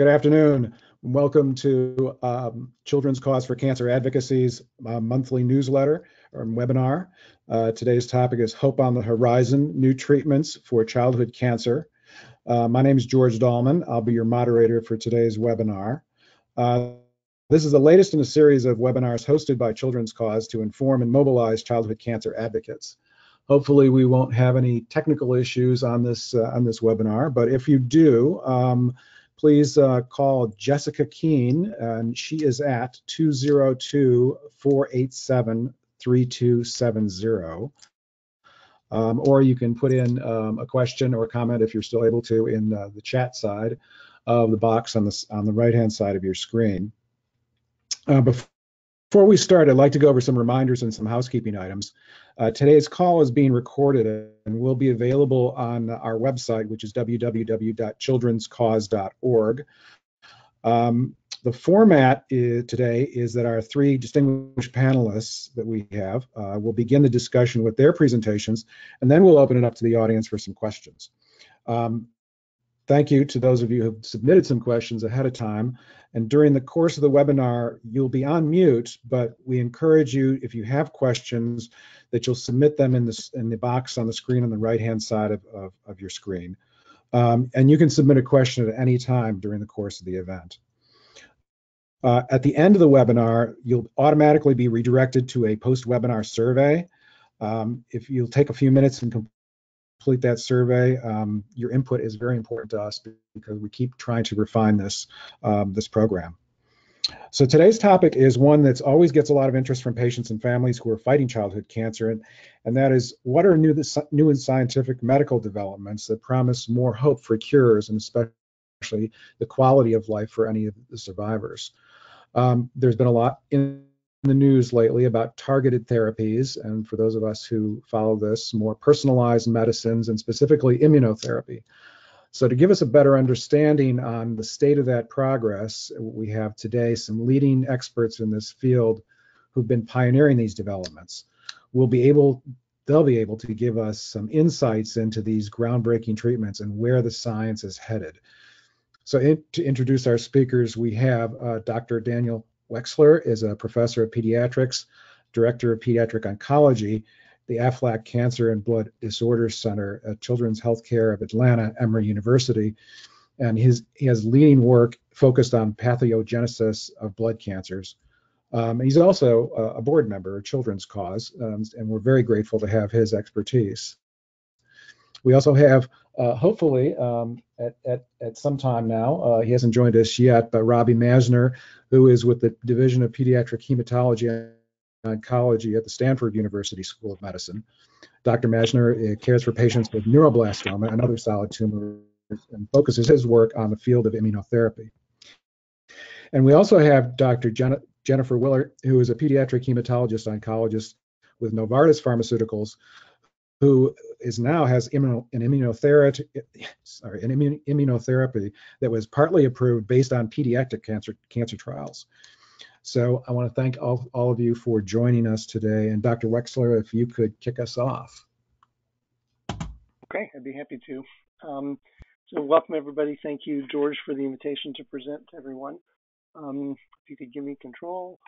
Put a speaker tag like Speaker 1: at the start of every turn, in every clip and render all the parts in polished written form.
Speaker 1: Good afternoon. Welcome to Children's Cause for Cancer Advocacy's monthly newsletter or webinar. Today's topic is Hope on the Horizon, New Treatments for Childhood Cancer. My name is George Dahlman. I'll be your moderator for today's webinar. This is the latest in a series of webinars hosted by Children's Cause to inform and mobilize childhood cancer advocates. Hopefully we won't have any technical issues on this webinar, but if you do, please call Jessica Keene, and she is at 202-487-3270. Or you can put in a question or comment if you're still able to in the chat side of the box on the right-hand side of your screen. Before we start, I'd like to go over some reminders and some housekeeping items. Today's call is being recorded and will be available on our website, which is www.childrenscause.org. The format today is that our three distinguished panelists that we have will begin the discussion with their presentations, and then we'll open it up to the audience for some questions. Thank you to those of you who have submitted some questions ahead of time. And during the course of the webinar, you'll be on mute, but we encourage you, if you have questions, that you'll submit them in the box on the screen on the right-hand side of your screen. And you can submit a question at any time during the course of the event. At the end of the webinar, you'll automatically be redirected to a post-webinar survey. If you'll take a few minutes and complete that survey, your input is very important to us because we keep trying to refine this program. So today's topic is one that always gets a lot of interest from patients and families who are fighting childhood cancer, and that is, what are new and scientific medical developments that promise more hope for cures and especially the quality of life for any of the survivors? There's been a lot in the news lately about targeted therapies, and for those of us who follow this, more personalized medicines and specifically immunotherapy. So to give us a better understanding on the state of that progress, we have today some leading experts in this field who've been pioneering these developments. They'll be able to give us some insights into these groundbreaking treatments and where the science is headed. So to introduce our speakers, we have Dr. Daniel Wexler is a professor of pediatrics, director of pediatric oncology, the Aflac Cancer and Blood Disorders Center at Children's Healthcare of Atlanta, Emory University. And he has leading work focused on pathogenesis of blood cancers. He's also a board member of Children's Cause, and we're very grateful to have his expertise. We also have, hopefully, at some time now, he hasn't joined us yet, but Robbie Masner, who is with the Division of Pediatric Hematology and Oncology at the Stanford University School of Medicine. Dr. Masner cares for patients with neuroblastoma and other solid tumors and focuses his work on the field of immunotherapy. And we also have Dr. Jennifer Willert, who is a pediatric hematologist oncologist with Novartis Pharmaceuticals, who now has an immunotherapy that was partly approved based on pediatric cancer trials. So I want to thank all of you for joining us today. And Dr. Wexler, if you could kick us off.
Speaker 2: Okay, I'd be happy to. So welcome, everybody. Thank you, George, for the invitation to present to everyone. If you could give me control.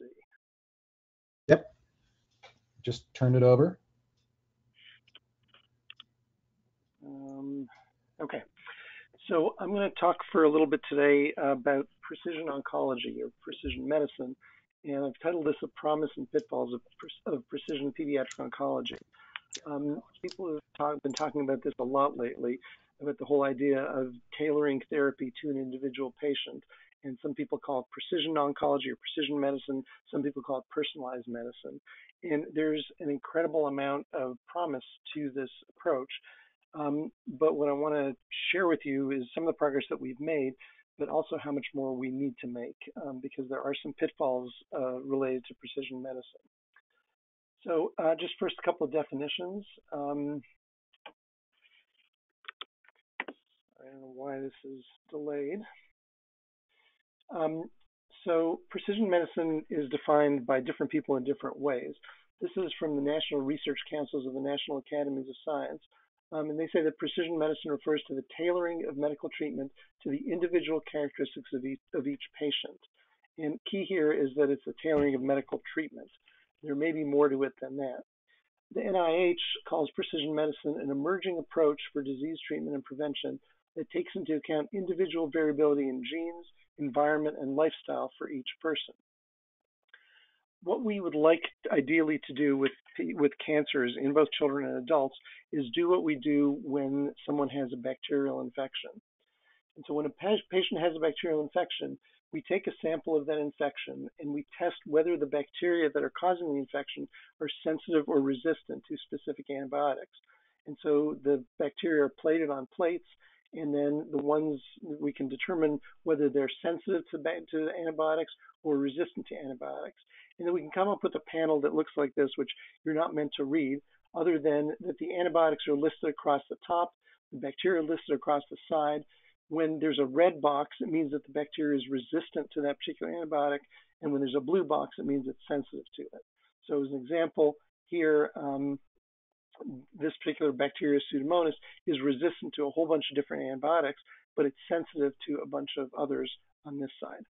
Speaker 2: Let's see.
Speaker 1: Yep. Just turn it over.
Speaker 2: Okay. So I'm going to talk for a little bit today about precision oncology or precision medicine, and I've titled this "The Promise and Pitfalls of Precision Pediatric Oncology." People have been talking about this a lot lately, about the whole idea of tailoring therapy to an individual patient, and some people call it precision oncology or precision medicine. Some people call it personalized medicine, and there's an incredible amount of promise to this approach. But what I want to share with you is some of the progress that we've made, but also how much more we need to make, because there are some pitfalls related to precision medicine. So just first, a couple of definitions. I don't know why this is delayed. So precision medicine is defined by different people in different ways. This is from the National Research Councils of the National Academies of Science. And they say that precision medicine refers to the tailoring of medical treatment to the individual characteristics of each patient. And key here is that it's a tailoring of medical treatment. There may be more to it than that. The NIH calls precision medicine an emerging approach for disease treatment and prevention that takes into account individual variability in genes, environment, and lifestyle for each person. What we would like ideally to do with cancers in both children and adults is do what we do when someone has a bacterial infection. And so when a patient has a bacterial infection, we take a sample of that infection and we test whether the bacteria that are causing the infection are sensitive or resistant to specific antibiotics. And so the bacteria are plated on plates, and then the ones we can determine whether they're sensitive to antibiotics or resistant to antibiotics. And then we can come up with a panel that looks like this, which you're not meant to read, other than that the antibiotics are listed across the top, the bacteria are listed across the side. When there's a red box, it means that the bacteria is resistant to that particular antibiotic. And when there's a blue box, it means it's sensitive to it. So as an example here, this particular bacteria, Pseudomonas, is resistant to a whole bunch of different antibiotics, but it's sensitive to a bunch of others on this side.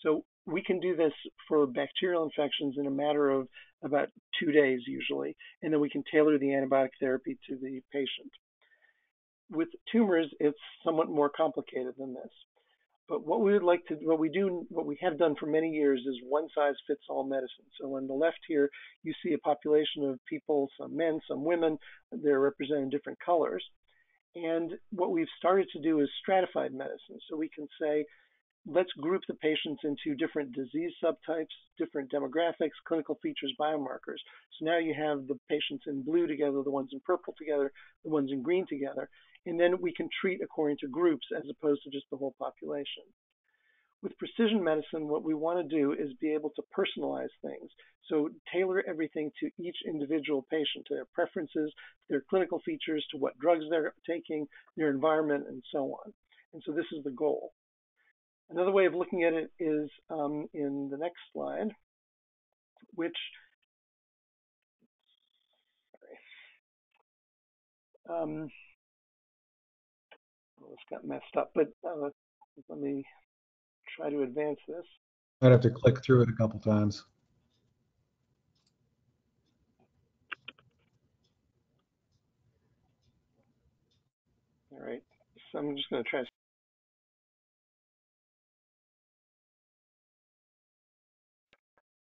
Speaker 2: So we can do this for bacterial infections in a matter of about 2 days usually, and then we can tailor the antibiotic therapy to the patient. With tumors, it's somewhat more complicated than this. But what we have done for many years is one size fits all medicine. So on the left here, you see a population of people, some men, some women. They're represented in different colors. And what we've started to do is stratified medicine. So we can say, let's group the patients into different disease subtypes, different demographics, clinical features, biomarkers. So now you have the patients in blue together, the ones in purple together, the ones in green together. And then we can treat according to groups as opposed to just the whole population. With precision medicine, what we want to do is be able to personalize things. So tailor everything to each individual patient, to their preferences, their clinical features, to what drugs they're taking, their environment, and so on. And so this is the goal. Another way of looking at it is in the next slide, which this got messed up, but let me try to advance this.
Speaker 1: I'd have to click through it a couple times.
Speaker 2: All right, so I'm just going to try.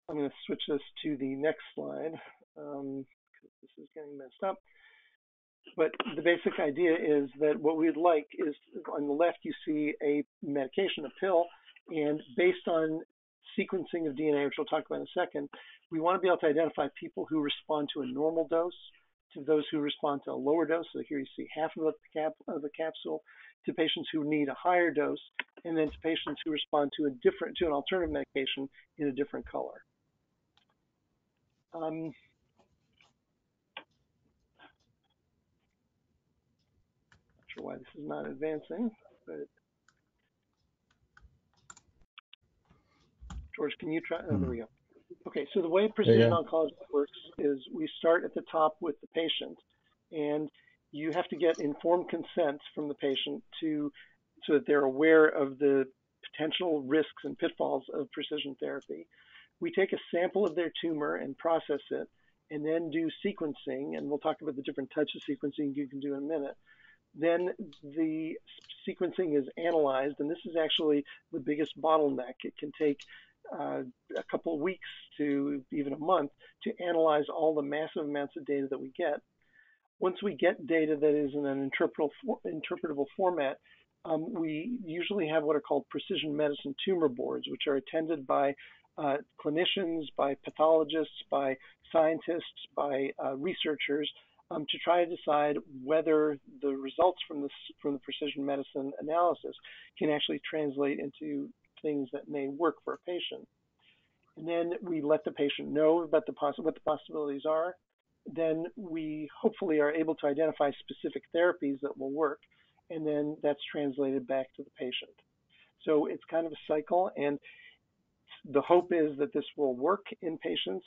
Speaker 2: I'm going to switch this to the next slide because this is getting messed up. But the basic idea is that what we'd like is, on the left, you see a medication, a pill, and based on sequencing of DNA, which we'll talk about in a second, we want to be able to identify people who respond to a normal dose, to those who respond to a lower dose. So here you see half of the capsule, to patients who need a higher dose, and then to patients who respond to an alternative medication in a different color. Not sure why this is not advancing, but George, can you try? Oh, there we go. Okay, so the way precision oncology works is we start at the top with the patient, and you have to get informed consent from the patient so that they're aware of the potential risks and pitfalls of precision therapy. We take a sample of their tumor and process it, and then do sequencing, and we'll talk about the different types of sequencing you can do in a minute. Then the sequencing is analyzed, and this is actually the biggest bottleneck. It can take a couple of weeks to even a month to analyze all the massive amounts of data that we get. Once we get data that is in an interpretable format, we usually have what are called precision medicine tumor boards, which are attended by clinicians, by pathologists, by scientists, by researchers, to try to decide whether the results from the precision medicine analysis can actually translate into things that may work for a patient. And then we let the patient know about what the possibilities are. Then we hopefully are able to identify specific therapies that will work, and then that's translated back to the patient. So it's kind of a cycle, and the hope is that this will work in patients,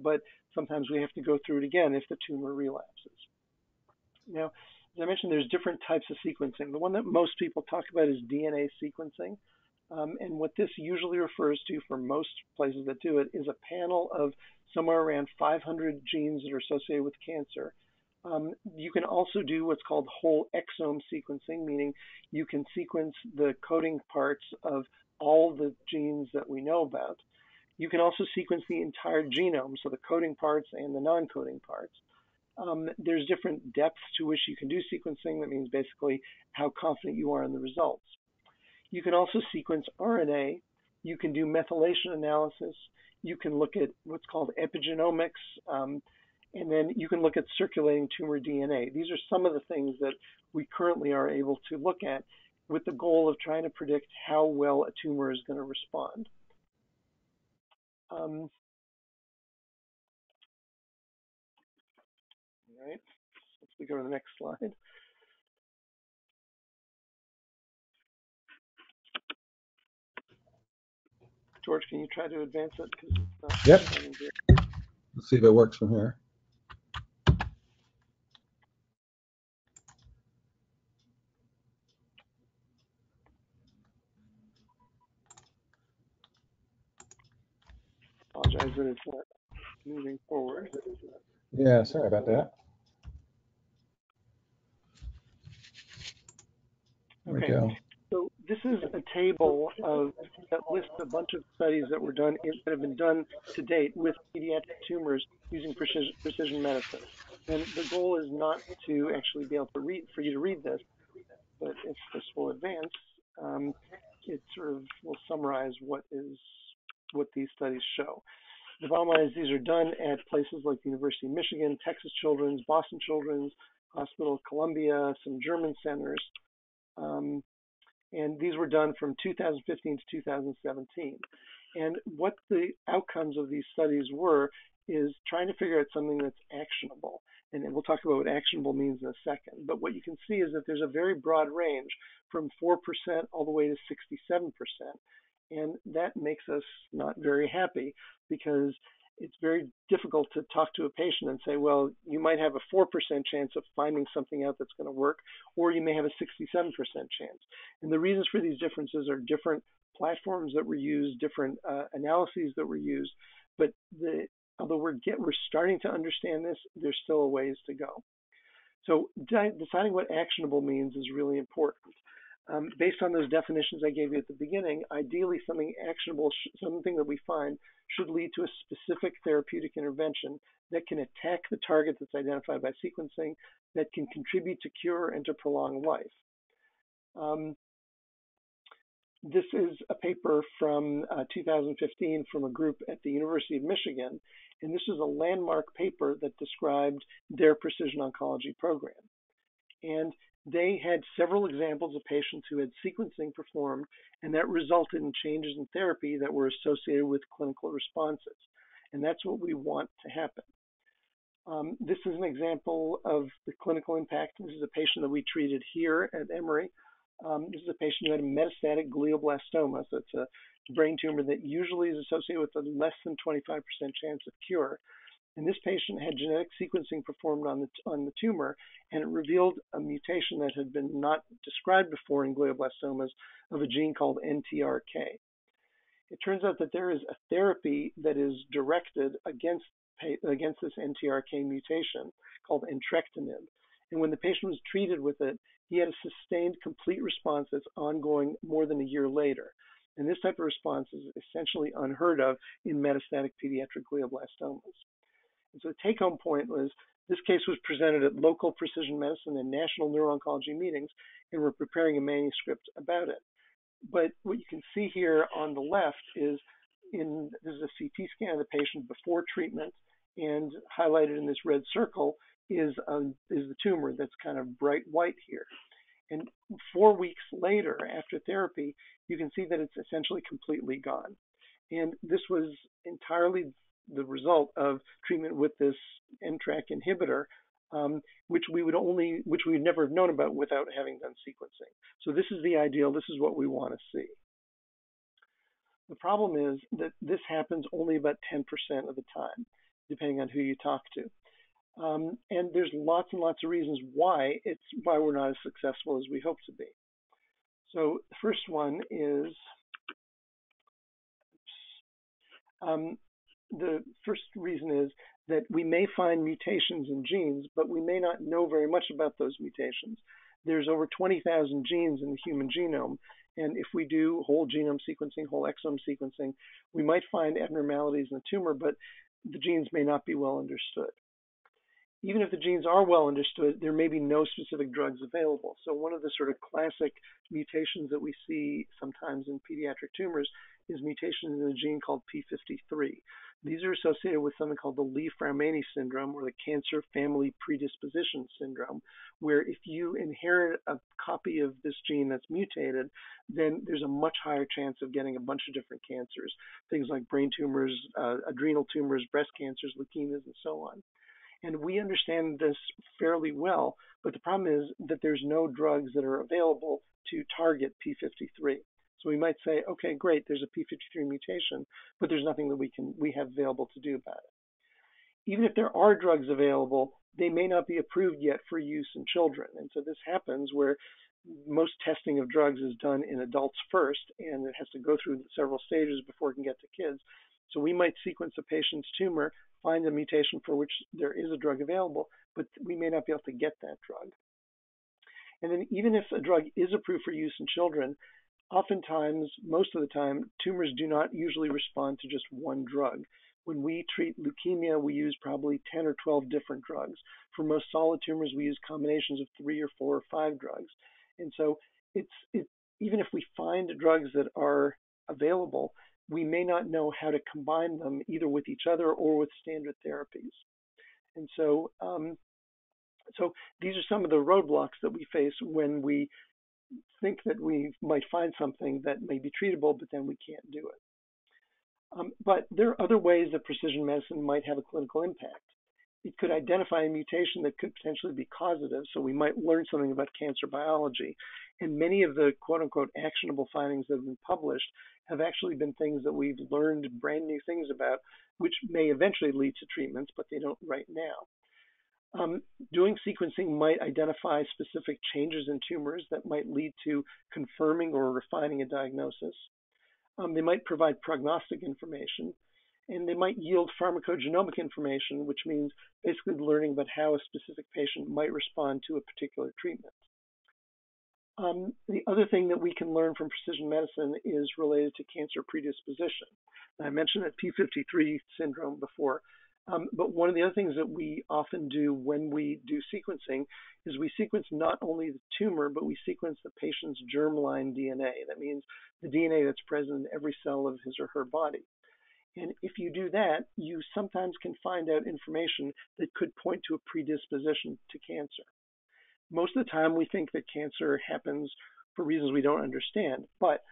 Speaker 2: but sometimes we have to go through it again if the tumor relapses. Now, as I mentioned, there's different types of sequencing. The one that most people talk about is DNA sequencing. And what this usually refers to for most places that do it is a panel of somewhere around 500 genes that are associated with cancer. You can also do what's called whole exome sequencing, meaning you can sequence the coding parts of all the genes that we know about. You can also sequence the entire genome, so the coding parts and the non-coding parts. There's different depths to which you can do sequencing. That means basically how confident you are in the results. You can also sequence RNA. You can do methylation analysis. You can look at what's called epigenomics. And then you can look at circulating tumor DNA. These are some of the things that we currently are able to look at with the goal of trying to predict how well a tumor is going to respond. All right, let's go to the next slide. George, can you try to advance it? Because it's not
Speaker 1: Yep.
Speaker 2: here.
Speaker 1: Let's see if it works from here.
Speaker 2: Apologize that it's not moving forward.
Speaker 1: Yeah, sorry about that. There we go.
Speaker 2: So this is a table that lists a bunch of studies that were done that have been done to date with pediatric tumors using precision medicine. And the goal is not to actually be able to read for you to read this, but if this will advance, it sort of will summarize what these studies show. The bottom line is these are done at places like the University of Michigan, Texas Children's, Boston Children's, Hospital of Columbia, some German centers. And these were done from 2015 to 2017. And what the outcomes of these studies were is trying to figure out something that's actionable. And we'll talk about what actionable means in a second. But what you can see is that there's a very broad range from 4% all the way to 67%. And that makes us not very happy because it's very difficult to talk to a patient and say, well, you might have a 4% chance of finding something out that's going to work, or you may have a 67% chance. And the reasons for these differences are different platforms that were used, different analyses that were used. But although we're starting to understand this, there's still a ways to go. So deciding what actionable means is really important. Based on those definitions I gave you at the beginning, ideally something actionable, something that we find should lead to a specific therapeutic intervention that can attack the target that's identified by sequencing, that can contribute to cure and to prolong life. This is a paper from 2015 from a group at the University of Michigan, and this is a landmark paper that described their precision oncology program. And they had several examples of patients who had sequencing performed, and that resulted in changes in therapy that were associated with clinical responses. And that's what we want to happen. This is an example of the clinical impact. This is a patient that we treated here at Emory. This is a patient who had a metastatic glioblastoma. So it's a brain tumor that usually is associated with a less than 25% chance of cure. And this patient had genetic sequencing performed on the tumor, and it revealed a mutation that had been not described before in glioblastomas of a gene called NTRK. It turns out that there is a therapy that is directed against this NTRK mutation called entrectinib. And when the patient was treated with it, he had a sustained complete response that's ongoing more than a year later. And this type of response is essentially unheard of in metastatic pediatric glioblastomas. And so the take-home point was this case was presented at local precision medicine and national neuro-oncology meetings, and we're preparing a manuscript about it. But what you can see here on the left is this is a CT scan of the patient before treatment, and highlighted in this red circle is the tumor that's kind of bright white here. And 4 weeks later, after therapy, you can see that it's essentially completely gone. And this was entirely the result of treatment with this NTRK inhibitor, which we would never have known about without having done sequencing. So this is the ideal. This is what we want to see. The problem is that this happens only about 10% of the time, depending on who you talk to. And there's lots and lots of reasons why we're not as successful as we hope to be. So the first one is the first reason is that we may find mutations in genes, but we may not know very much about those mutations. There's over 20,000 genes in the human genome, and if we do whole genome sequencing, whole exome sequencing, we might find abnormalities in the tumor, but the genes may not be well understood. Even if the genes are well understood, there may be no specific drugs available. So one of the sort of classic mutations that we see sometimes in pediatric tumors is mutations in a gene called p53. These are associated with something called the Li-Fraumeni syndrome, or the cancer family predisposition syndrome, where if you inherit a copy of this gene that's mutated, then there's a much higher chance of getting a bunch of different cancers, things like brain tumors, adrenal tumors, breast cancers, leukemias, and so on. And we understand this fairly well, but the problem is that there's no drugs that are available to target p53. So we might say, okay, great, there's a p53 mutation, but there's nothing that we have available to do about it. Even if there are drugs available, they may not be approved yet for use in children. And so this happens where most testing of drugs is done in adults first, and it has to go through several stages before it can get to kids. So we might sequence a patient's tumor, find a mutation for which there is a drug available, but we may not be able to get that drug. And then even if a drug is approved for use in children, oftentimes, most of the time, tumors do not usually respond to just one drug. When we treat leukemia, we use probably 10 or 12 different drugs. For most solid tumors, we use combinations of 3 or 4 or 5 drugs. And so even if we find drugs that are available, we may not know how to combine them either with each other or with standard therapies. And so, so these are some of the roadblocks that we face when we think that we might find something that may be treatable, but then we can't do it. But there are other ways that precision medicine might have a clinical impact. It could identify a mutation that could potentially be causative, so we might learn something about cancer biology. And many of the quote-unquote actionable findings that have been published have actually been things that we've learned brand new things about, which may eventually lead to treatments, but they don't right now. Doing sequencing might identify specific changes in tumors that might lead to confirming or refining a diagnosis. They might provide prognostic information, and they might yield pharmacogenomic information, which means basically learning about how a specific patient might respond to a particular treatment. The other thing that we can learn from precision medicine is related to cancer predisposition. I mentioned that p53 syndrome before, but one of the other things that we often do when we do sequencing is we sequence not only the tumor, but we sequence the patient's germline DNA. That means the DNA that's present in every cell of his or her body. And if you do that, you sometimes can find out information that could point to a predisposition to cancer. Most of the time, we think that cancer happens for reasons we don't understand. But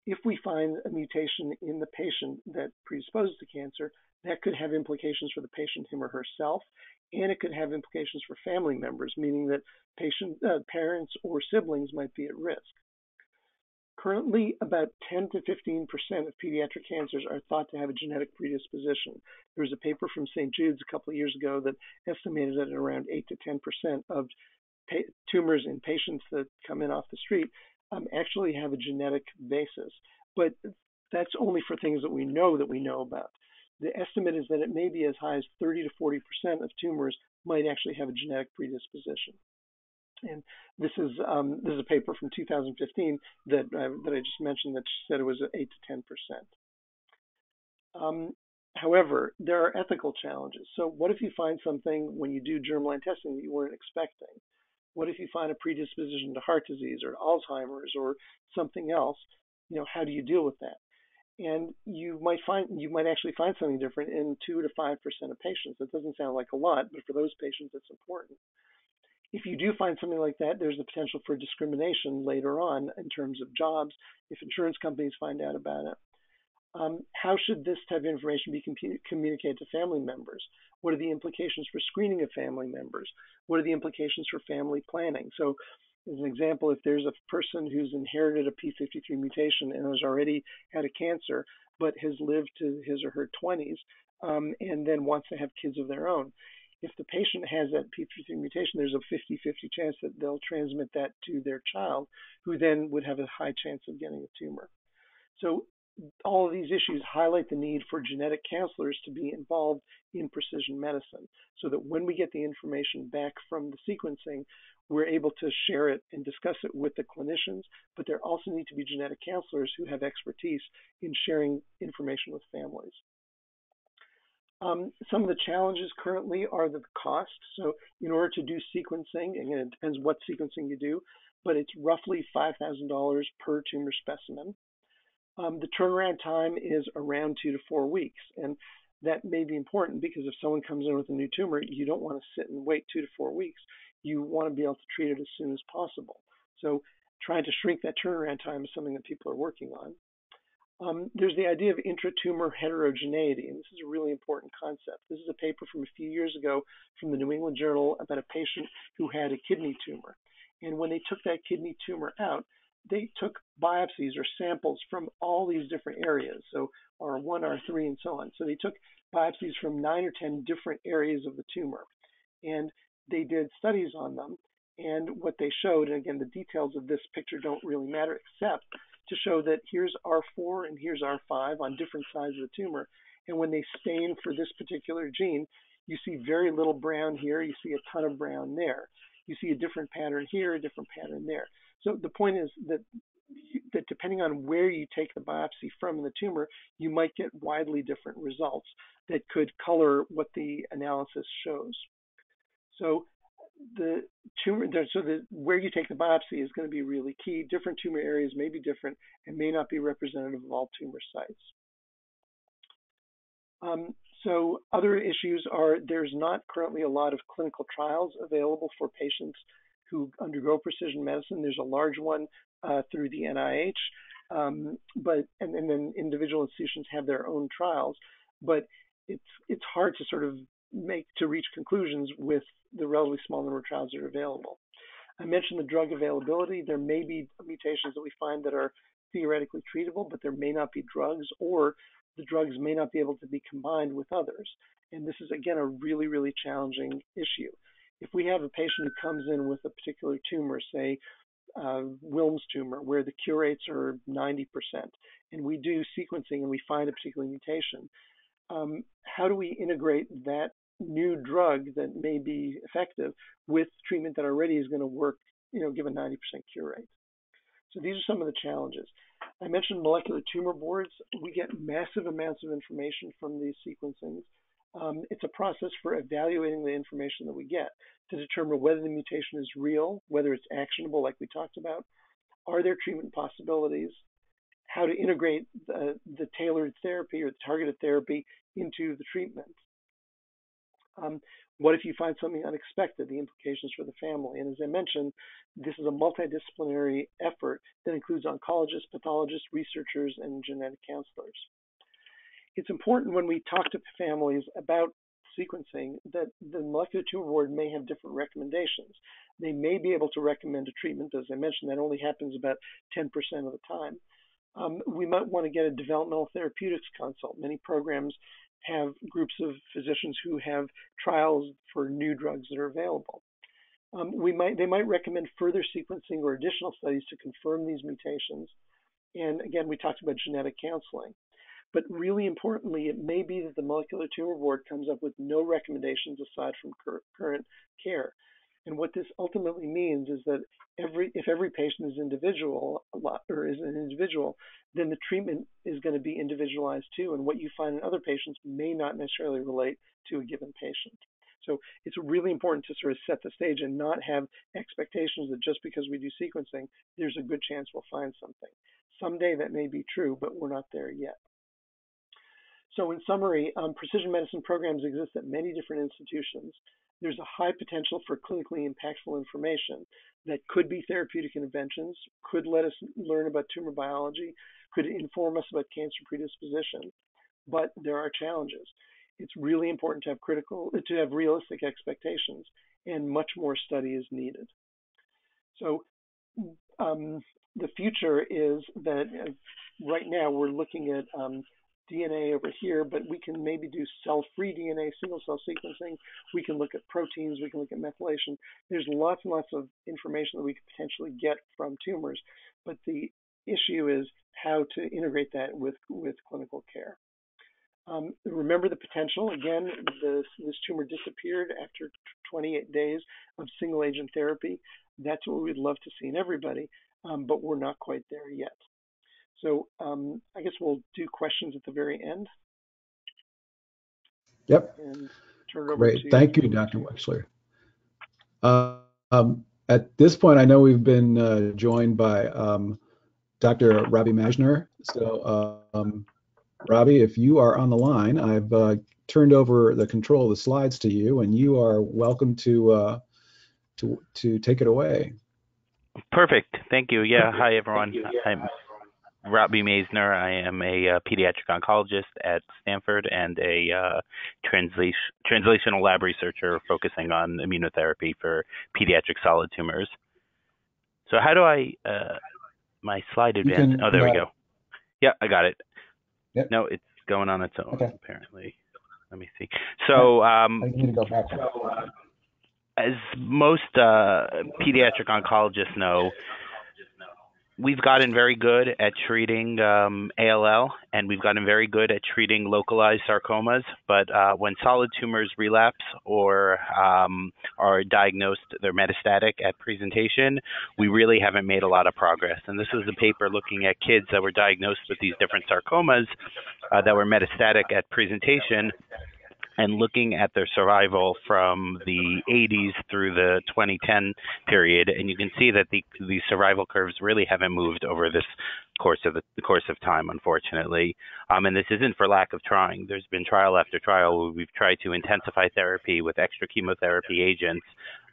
Speaker 2: if we find a mutation in the patient that predisposes to cancer, that could have implications for the patient, him or herself, and it could have implications for family members, meaning that parents or siblings might be at risk. Currently, about 10 to 15% of pediatric cancers are thought to have a genetic predisposition. There was a paper from St. Jude's a couple of years ago that estimated that around 8 to 10% of tumors in patients that come in off the street actually have a genetic basis. But that's only for things that we know about. The estimate is that it may be as high as 30 to 40% of tumors might actually have a genetic predisposition. And this is a paper from 2015 that I just mentioned that said it was 8 to 10%. However, there are ethical challenges. So what if you find something when you do germline testing that you weren't expecting? What if you find a predisposition to heart disease or Alzheimer's or something else? How do you deal with that? And you might actually find something different in 2 to 5% of patients. That doesn't sound like a lot, but for those patients, it's important. If you do find something like that, there's the potential for discrimination later on in terms of jobs if insurance companies find out about it. How should this type of information be communicated to family members? What are the implications for screening of family members? What are the implications for family planning? So as an example, if there's a person who's inherited a p53 mutation and has already had a cancer, but has lived to his or her 20s and then wants to have kids of their own, if the patient has that p53 mutation, there's a 50-50 chance that they'll transmit that to their child, who then would have a high chance of getting a tumor. So all of these issues highlight the need for genetic counselors to be involved in precision medicine, so that when we get the information back from the sequencing, we're able to share it and discuss it with the clinicians, but there also need to be genetic counselors who have expertise in sharing information with families. Some of the challenges currently are the cost. So in order to do sequencing, again, it depends what sequencing you do, but it's roughly $5,000 per tumor specimen. The turnaround time is around 2 to 4 weeks. And that may be important because if someone comes in with a new tumor, you don't want to sit and wait 2 to 4 weeks. You want to be able to treat it as soon as possible. So trying to shrink that turnaround time is something that people are working on. There's the idea of intratumor heterogeneity, and this is a really important concept. This is a paper from a few years ago from the New England Journal about a patient who had a kidney tumor. And when they took that kidney tumor out, they took biopsies or samples from all these different areas, so R1, R3, and so on. So they took biopsies from 9 or 10 different areas of the tumor, and they did studies on them. And what they showed, and again, the details of this picture don't really matter, except to show that here's R4 and here's R5 on different sides of the tumor. And when they stain for this particular gene, you see very little brown here, you see a ton of brown there. You see a different pattern here, a different pattern there. So the point is that depending on where you take the biopsy from in the tumor, you might get widely different results that could color what the analysis shows. So the tumor, where you take the biopsy is going to be really key. Different tumor areas may be different and may not be representative of all tumor sites. So other issues are there's not currently a lot of clinical trials available for patients who undergo precision medicine. There's a large one through the NIH, and then individual institutions have their own trials, but it's hard to sort of reach conclusions with the relatively small number of trials that are available. I mentioned the drug availability. There may be mutations that we find that are theoretically treatable, but there may not be drugs, or the drugs may not be able to be combined with others. And this is, again, a really, really challenging issue. If we have a patient who comes in with a particular tumor, say Wilms tumor, where the cure rates are 90%, and we do sequencing and we find a particular mutation, how do we integrate that new drug that may be effective with treatment that already is going to work, give a 90% cure rate? So these are some of the challenges. I mentioned molecular tumor boards. We get massive amounts of information from these sequencings. It's a process for evaluating the information that we get to determine whether the mutation is real, whether it's actionable like we talked about, are there treatment possibilities, how to integrate the tailored therapy or the targeted therapy into the treatment. What if you find something unexpected, the implications for the family? And as I mentioned, this is a multidisciplinary effort that includes oncologists, pathologists, researchers, and genetic counselors. It's important when we talk to families about sequencing that the molecular tumor board may have different recommendations. They may be able to recommend a treatment. As I mentioned, that only happens about 10% of the time. We might want to get a developmental therapeutics consult. Many programs have groups of physicians who have trials for new drugs that are available. They might recommend further sequencing or additional studies to confirm these mutations. And again, we talked about genetic counseling. But really importantly, it may be that the molecular tumor board comes up with no recommendations aside from current care. And what this ultimately means is that if every patient is an individual, then the treatment is going to be individualized too. And what you find in other patients may not necessarily relate to a given patient. So it's really important to sort of set the stage and not have expectations that just because we do sequencing, there's a good chance we'll find something. Someday that may be true, but we're not there yet. So in summary, precision medicine programs exist at many different institutions. There's a high potential for clinically impactful information that could be therapeutic interventions, could let us learn about tumor biology, could inform us about cancer predisposition, but there are challenges. It's really important to have realistic expectations, and much more study is needed. So the future is that right now we're looking at DNA over here, but we can maybe do cell-free DNA, single-cell sequencing. We can look at proteins. We can look at methylation. There's lots and lots of information that we could potentially get from tumors, but the issue is how to integrate that with clinical care. Remember the potential. Again, this tumor disappeared after 28 days of single agent therapy. That's what we'd love to see in everybody, but we're not quite there yet. So I guess we'll do questions at the very end.
Speaker 1: Yep.
Speaker 2: And turn it over
Speaker 1: Great.
Speaker 2: to
Speaker 1: Thank you, Dr. Wexler. At this point, I know we've been joined by Dr. Robbie Majner. So, Robbie, if you are on the line, I've turned over the control of the slides to you, and you are welcome to take it away.
Speaker 3: Perfect. Thank you. Yeah. Hi, everyone. I'm Robbie Majner. I am a pediatric oncologist at Stanford and a translational lab researcher focusing on immunotherapy for pediatric solid tumors. So how do I, my slide advance? Oh, there we go. Yeah, I got it.
Speaker 1: Yep.
Speaker 3: No, it's going on its own,
Speaker 1: okay.
Speaker 3: Apparently. Let me see. So,
Speaker 1: I need to go back.
Speaker 3: As most pediatric oncologists know, we've gotten very good at treating ALL, and we've gotten very good at treating localized sarcomas. But when solid tumors relapse or are diagnosed, they're metastatic at presentation, we really haven't made a lot of progress. And this is a paper looking at kids that were diagnosed with these different sarcomas that were metastatic at presentation, and looking at their survival from the 80s through the 2010 period, and you can see that these survival curves really haven't moved over this course of time, unfortunately. And this isn't for lack of trying. There's been trial after trial where we've tried to intensify therapy with extra chemotherapy agents,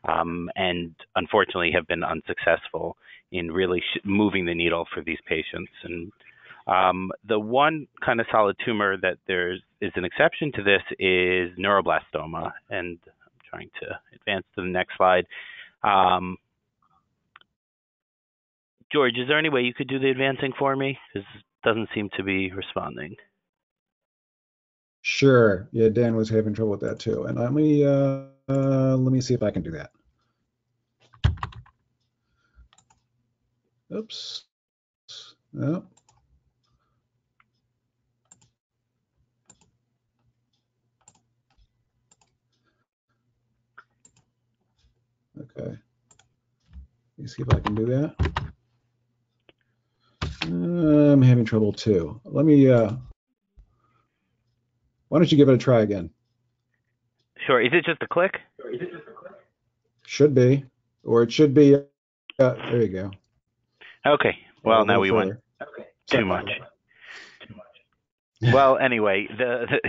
Speaker 3: and unfortunately have been unsuccessful in really moving the needle for these patients. And the one kind of solid tumor that there is an exception to this is neuroblastoma, and I'm trying to advance to the next slide. George, is there any way you could do the advancing for me? Because it doesn't seem to be responding.
Speaker 1: Sure. Yeah, Dan was having trouble with that too. And let me see if I can do that. Oops. Oh. Okay. Let me see if I can do that. I'm having trouble too. Let me, why don't you give it a try again?
Speaker 3: Sure. Is it just a click?
Speaker 1: Should be, or it should be, there you go.
Speaker 3: Okay. Well, now we went too much. Well, anyway,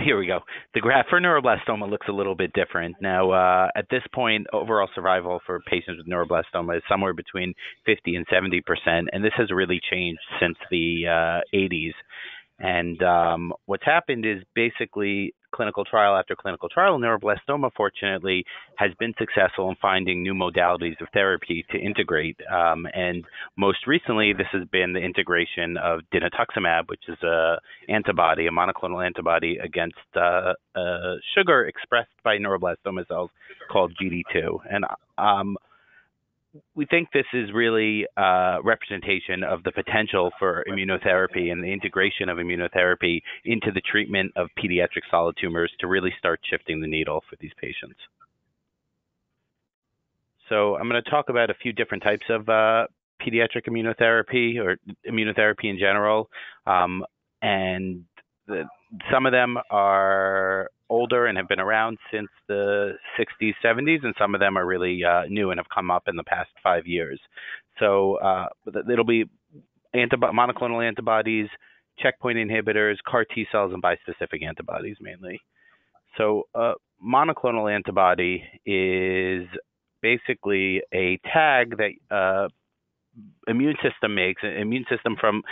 Speaker 3: here we go. The graph for neuroblastoma looks a little bit different. Now, at this point, overall survival for patients with neuroblastoma is somewhere between 50 and 70%, and this has really changed since the 80s. And what's happened is basically clinical trial after clinical trial, neuroblastoma, fortunately, has been successful in finding new modalities of therapy to integrate. And most recently, this has been the integration of dinutuximab, which is a monoclonal antibody against sugar expressed by neuroblastoma cells called GD2. And we think this is really a representation of the potential for immunotherapy and the integration of immunotherapy into the treatment of pediatric solid tumors to really start shifting the needle for these patients. So I'm going to talk about a few different types of pediatric immunotherapy or immunotherapy in general. And some of them are older and have been around since the 60s, 70s, and some of them are really new and have come up in the past 5 years. So it'll be monoclonal antibodies, checkpoint inhibitors, CAR T cells, and bispecific antibodies mainly. So monoclonal antibody is basically a tag that immune system makes, an immune system from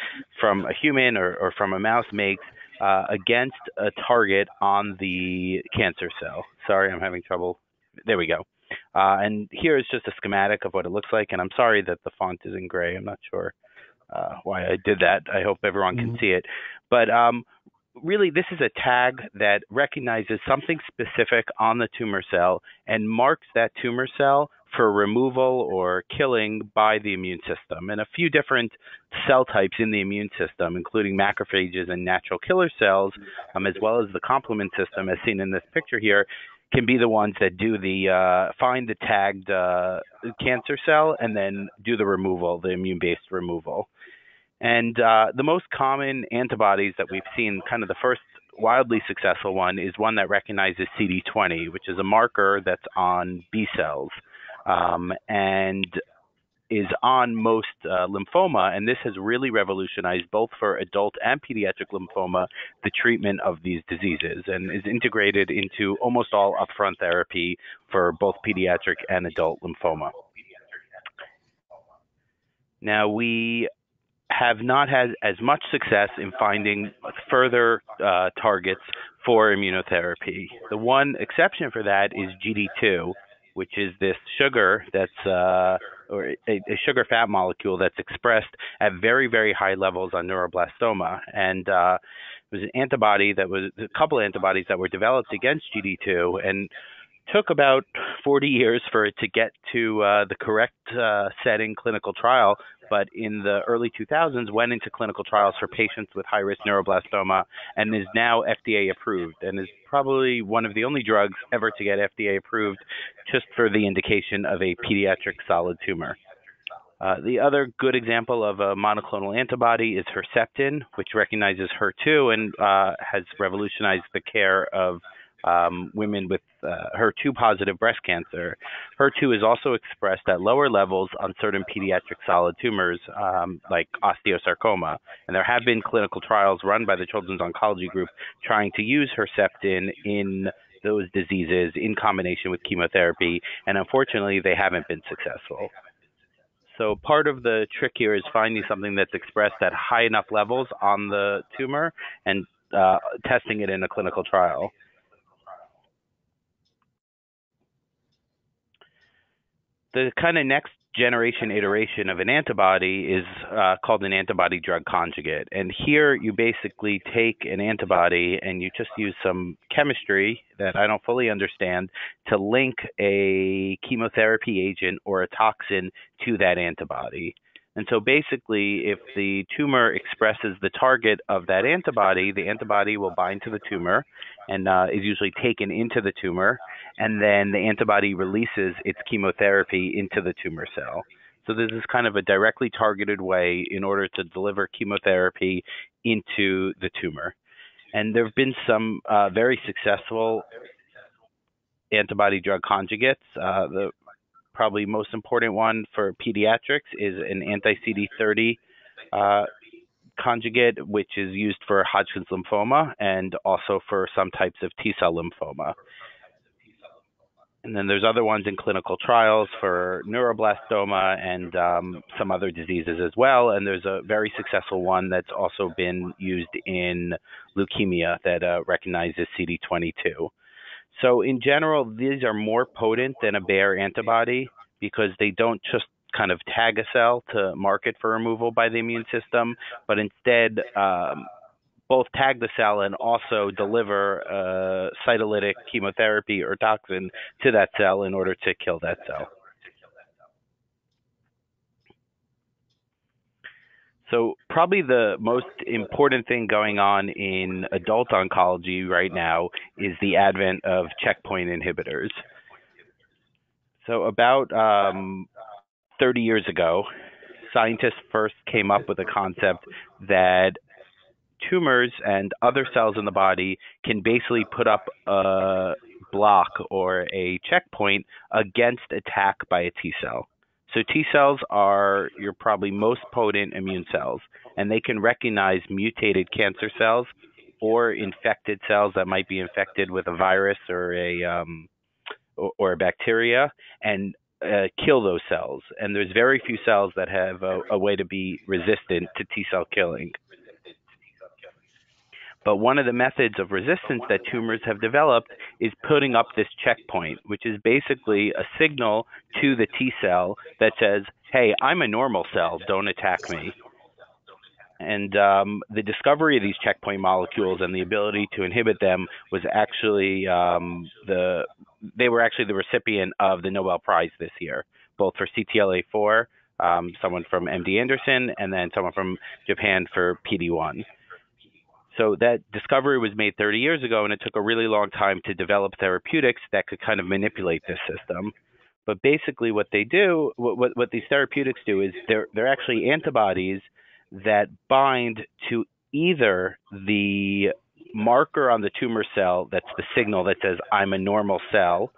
Speaker 3: a human or from a mouse makes against a target on the cancer cell. Sorry, I'm having trouble. There we go. And here is just a schematic of what it looks like. And I'm sorry that the font is in gray. I'm not sure why I did that. I hope everyone can see it. But really, this is a tag that recognizes something specific on the tumor cell and marks that tumor cell for removal or killing by the immune system. And a few different cell types in the immune system, including macrophages and natural killer cells, as well as the complement system, as seen in this picture here, can be the ones that do the find the tagged cancer cell and then do the removal, the immune-based removal. And the most common antibodies that we've seen, kind of the first wildly successful one, is one that recognizes CD20, which is a marker that's on B cells and is on most lymphoma. And this has really revolutionized, both for adult and pediatric lymphoma, the treatment of these diseases, and is integrated into almost all upfront therapy for both pediatric and adult lymphoma. Now, we have not had as much success in finding further targets for immunotherapy. The one exception for that is GD2, which is this sugar that's or a sugar fat molecule that's expressed at very, very high levels on neuroblastoma. And it was an antibody that was a couple of antibodies that were developed against GD2, and took about 40 years for it to get to the correct setting clinical trial, but in the early 2000s went into clinical trials for patients with high-risk neuroblastoma and is now FDA approved, and is probably one of the only drugs ever to get FDA approved just for the indication of a pediatric solid tumor. The other good example of a monoclonal antibody is Herceptin, which recognizes HER2 and has revolutionized the care of women with HER2-positive breast cancer. HER2 is also expressed at lower levels on certain pediatric solid tumors like osteosarcoma. And there have been clinical trials run by the Children's Oncology Group trying to use Herceptin in those diseases in combination with chemotherapy, and unfortunately they haven't been successful. So part of the trick here is finding something that's expressed at high enough levels on the tumor and testing it in a clinical trial. The kind of next generation iteration of an antibody is called an antibody drug conjugate. And here you basically take an antibody and you just use some chemistry that I don't fully understand to link a chemotherapy agent or a toxin to that antibody. And so basically, if the tumor expresses the target of that antibody, the antibody will bind to the tumor and is usually taken into the tumor, and then the antibody releases its chemotherapy into the tumor cell. So this is kind of a directly targeted way in order to deliver chemotherapy into the tumor. And there have been some very successful antibody drug conjugates. The probably most important one for pediatrics is an anti-CD30 conjugate, which is used for Hodgkin's lymphoma and also for some types of T-cell lymphoma. And then there's other ones in clinical trials for neuroblastoma and some other diseases as well. And there's a very successful one that's also been used in leukemia that recognizes CD22. So in general, these are more potent than a bare antibody because they don't just kind of tag a cell to mark it for removal by the immune system, but instead both tag the cell and also deliver cytolytic chemotherapy or toxin to that cell in order to kill that cell. So probably the most important thing going on in adult oncology right now is the advent of checkpoint inhibitors. So about 30 years ago, scientists first came up with a concept that tumors and other cells in the body can basically put up a block or a checkpoint against attack by a T cell. So T cells are your probably most potent immune cells, and they can recognize mutated cancer cells or infected cells that might be infected with a virus or a bacteria and kill those cells. And there's very few cells that have a way to be resistant to T cell killing. But one of the methods of resistance that tumors have developed is putting up this checkpoint, which is basically a signal to the T cell that says, hey, I'm a normal cell, don't attack me. And the discovery of these checkpoint molecules and the ability to inhibit them was actually they were actually the recipient of the Nobel Prize this year, both for CTLA4, someone from MD Anderson, and then someone from Japan for PD-1. So that discovery was made 30 years ago, and it took a really long time to develop therapeutics that could kind of manipulate this system. But basically what they do, what these therapeutics do is they're actually antibodies that bind to either the marker on the tumor cell that's the signal that says I'm a normal cell,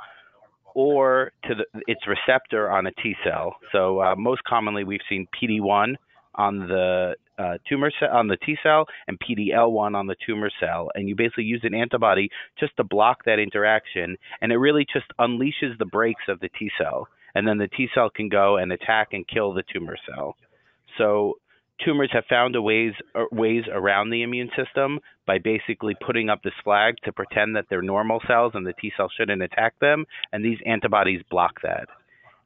Speaker 3: or to its receptor on a T cell. So most commonly we've seen PD-1 on the tumor cell, on the T cell, and PD-L1 on the tumor cell, and you basically use an antibody just to block that interaction, and it really just unleashes the brakes of the T cell, and then the T cell can go and attack and kill the tumor cell. So tumors have found ways around the immune system by basically putting up this flag to pretend that they're normal cells and the T cell shouldn't attack them, and these antibodies block that.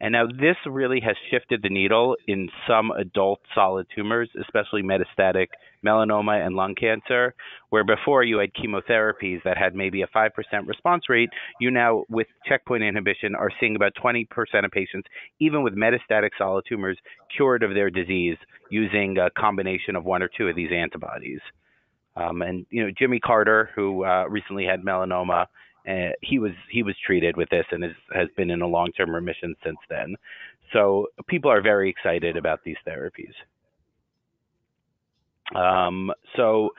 Speaker 3: And now this really has shifted the needle in some adult solid tumors, especially metastatic melanoma and lung cancer, where before you had chemotherapies that had maybe a 5% response rate. You now, with checkpoint inhibition, are seeing about 20% of patients, even with metastatic solid tumors, cured of their disease using a combination of one or two of these antibodies. And Jimmy Carter, who recently had melanoma, he was treated with this and has been in a long-term remission since then. So people are very excited about these therapies. So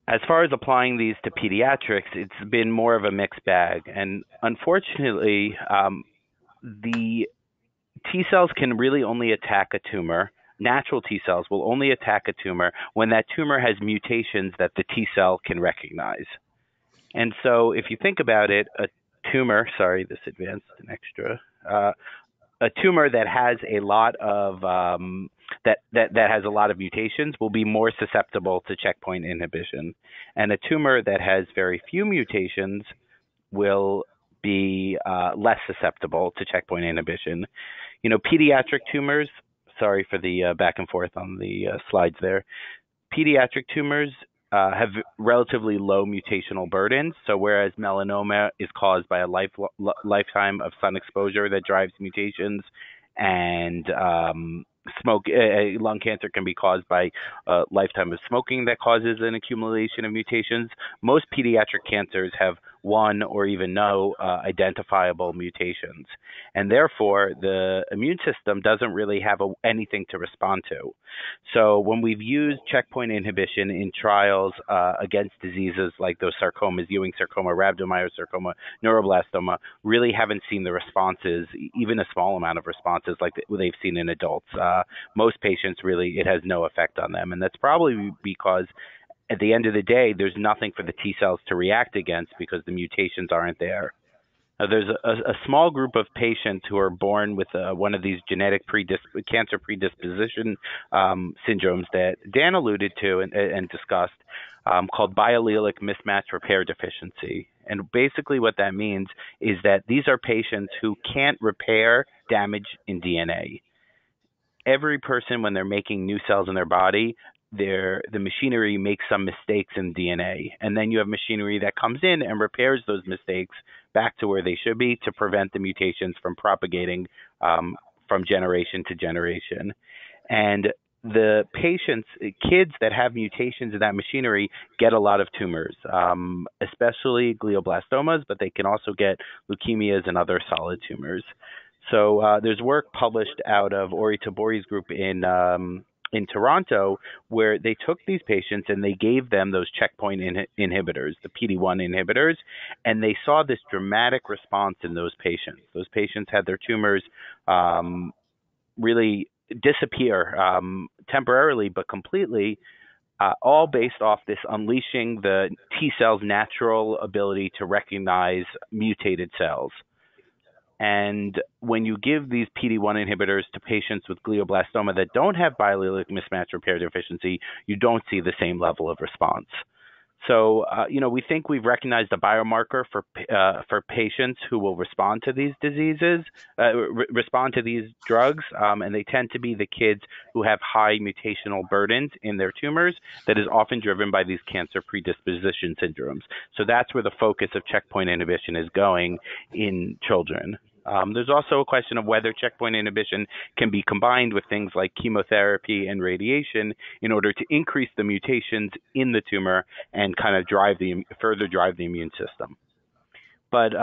Speaker 3: as far as applying these to pediatrics, it's been more of a mixed bag. And unfortunately, the T cells can really only attack a tumor. Natural T cells will only attack a tumor when that tumor has mutations that the T cell can recognize. And so if you think about it, a tumor, this advanced an extra, a tumor that has a lot of that has a lot of mutations will be more susceptible to checkpoint inhibition, and a tumor that has very few mutations will be less susceptible to checkpoint inhibition. Pediatric tumors. Sorry for the back and forth on the slides there. Pediatric tumors have relatively low mutational burdens. So whereas melanoma is caused by a lifetime of sun exposure that drives mutations, and lung cancer can be caused by a lifetime of smoking that causes an accumulation of mutations, most pediatric cancers have one or even no identifiable mutations. And therefore, the immune system doesn't really have anything to respond to. So when we've used checkpoint inhibition in trials against diseases like those sarcomas, Ewing sarcoma, rhabdomyosarcoma, neuroblastoma, really haven't seen the responses, even a small amount of responses like they've seen in adults. Most patients, really, it has no effect on them. And that's probably because at the end of the day, there's nothing for the T cells to react against because the mutations aren't there. Now, there's a small group of patients who are born with one of these genetic cancer predisposition syndromes that Dan alluded to and discussed, called biallelic mismatch repair deficiency. And basically what that means is that these are patients who can't repair damage in DNA. Every person, when they're making new cells in their body, the machinery makes some mistakes in DNA, and then you have machinery that comes in and repairs those mistakes back to where they should be to prevent the mutations from propagating from generation to generation. And the patients, kids that have mutations in that machinery, get a lot of tumors, especially glioblastomas, but they can also get leukemias and other solid tumors. So there's work published out of Ori Tabori's group in Toronto, where they took these patients and they gave them those checkpoint inhibitors, the PD-1 inhibitors, and they saw this dramatic response in those patients. Those patients had their tumors really disappear temporarily, but completely, all based off this unleashing the T cell's natural ability to recognize mutated cells. And when you give these PD-1 inhibitors to patients with glioblastoma that don't have biallelic mismatch repair deficiency, you don't see the same level of response. So, we think we've recognized a biomarker for patients who will respond to these diseases, respond to these drugs, and they tend to be the kids who have high mutational burdens in their tumors that is often driven by these cancer predisposition syndromes. So that's where the focus of checkpoint inhibition is going in children. There's also a question of whether checkpoint inhibition can be combined with things like chemotherapy and radiation in order to increase the mutations in the tumor and kind of further drive the immune system. But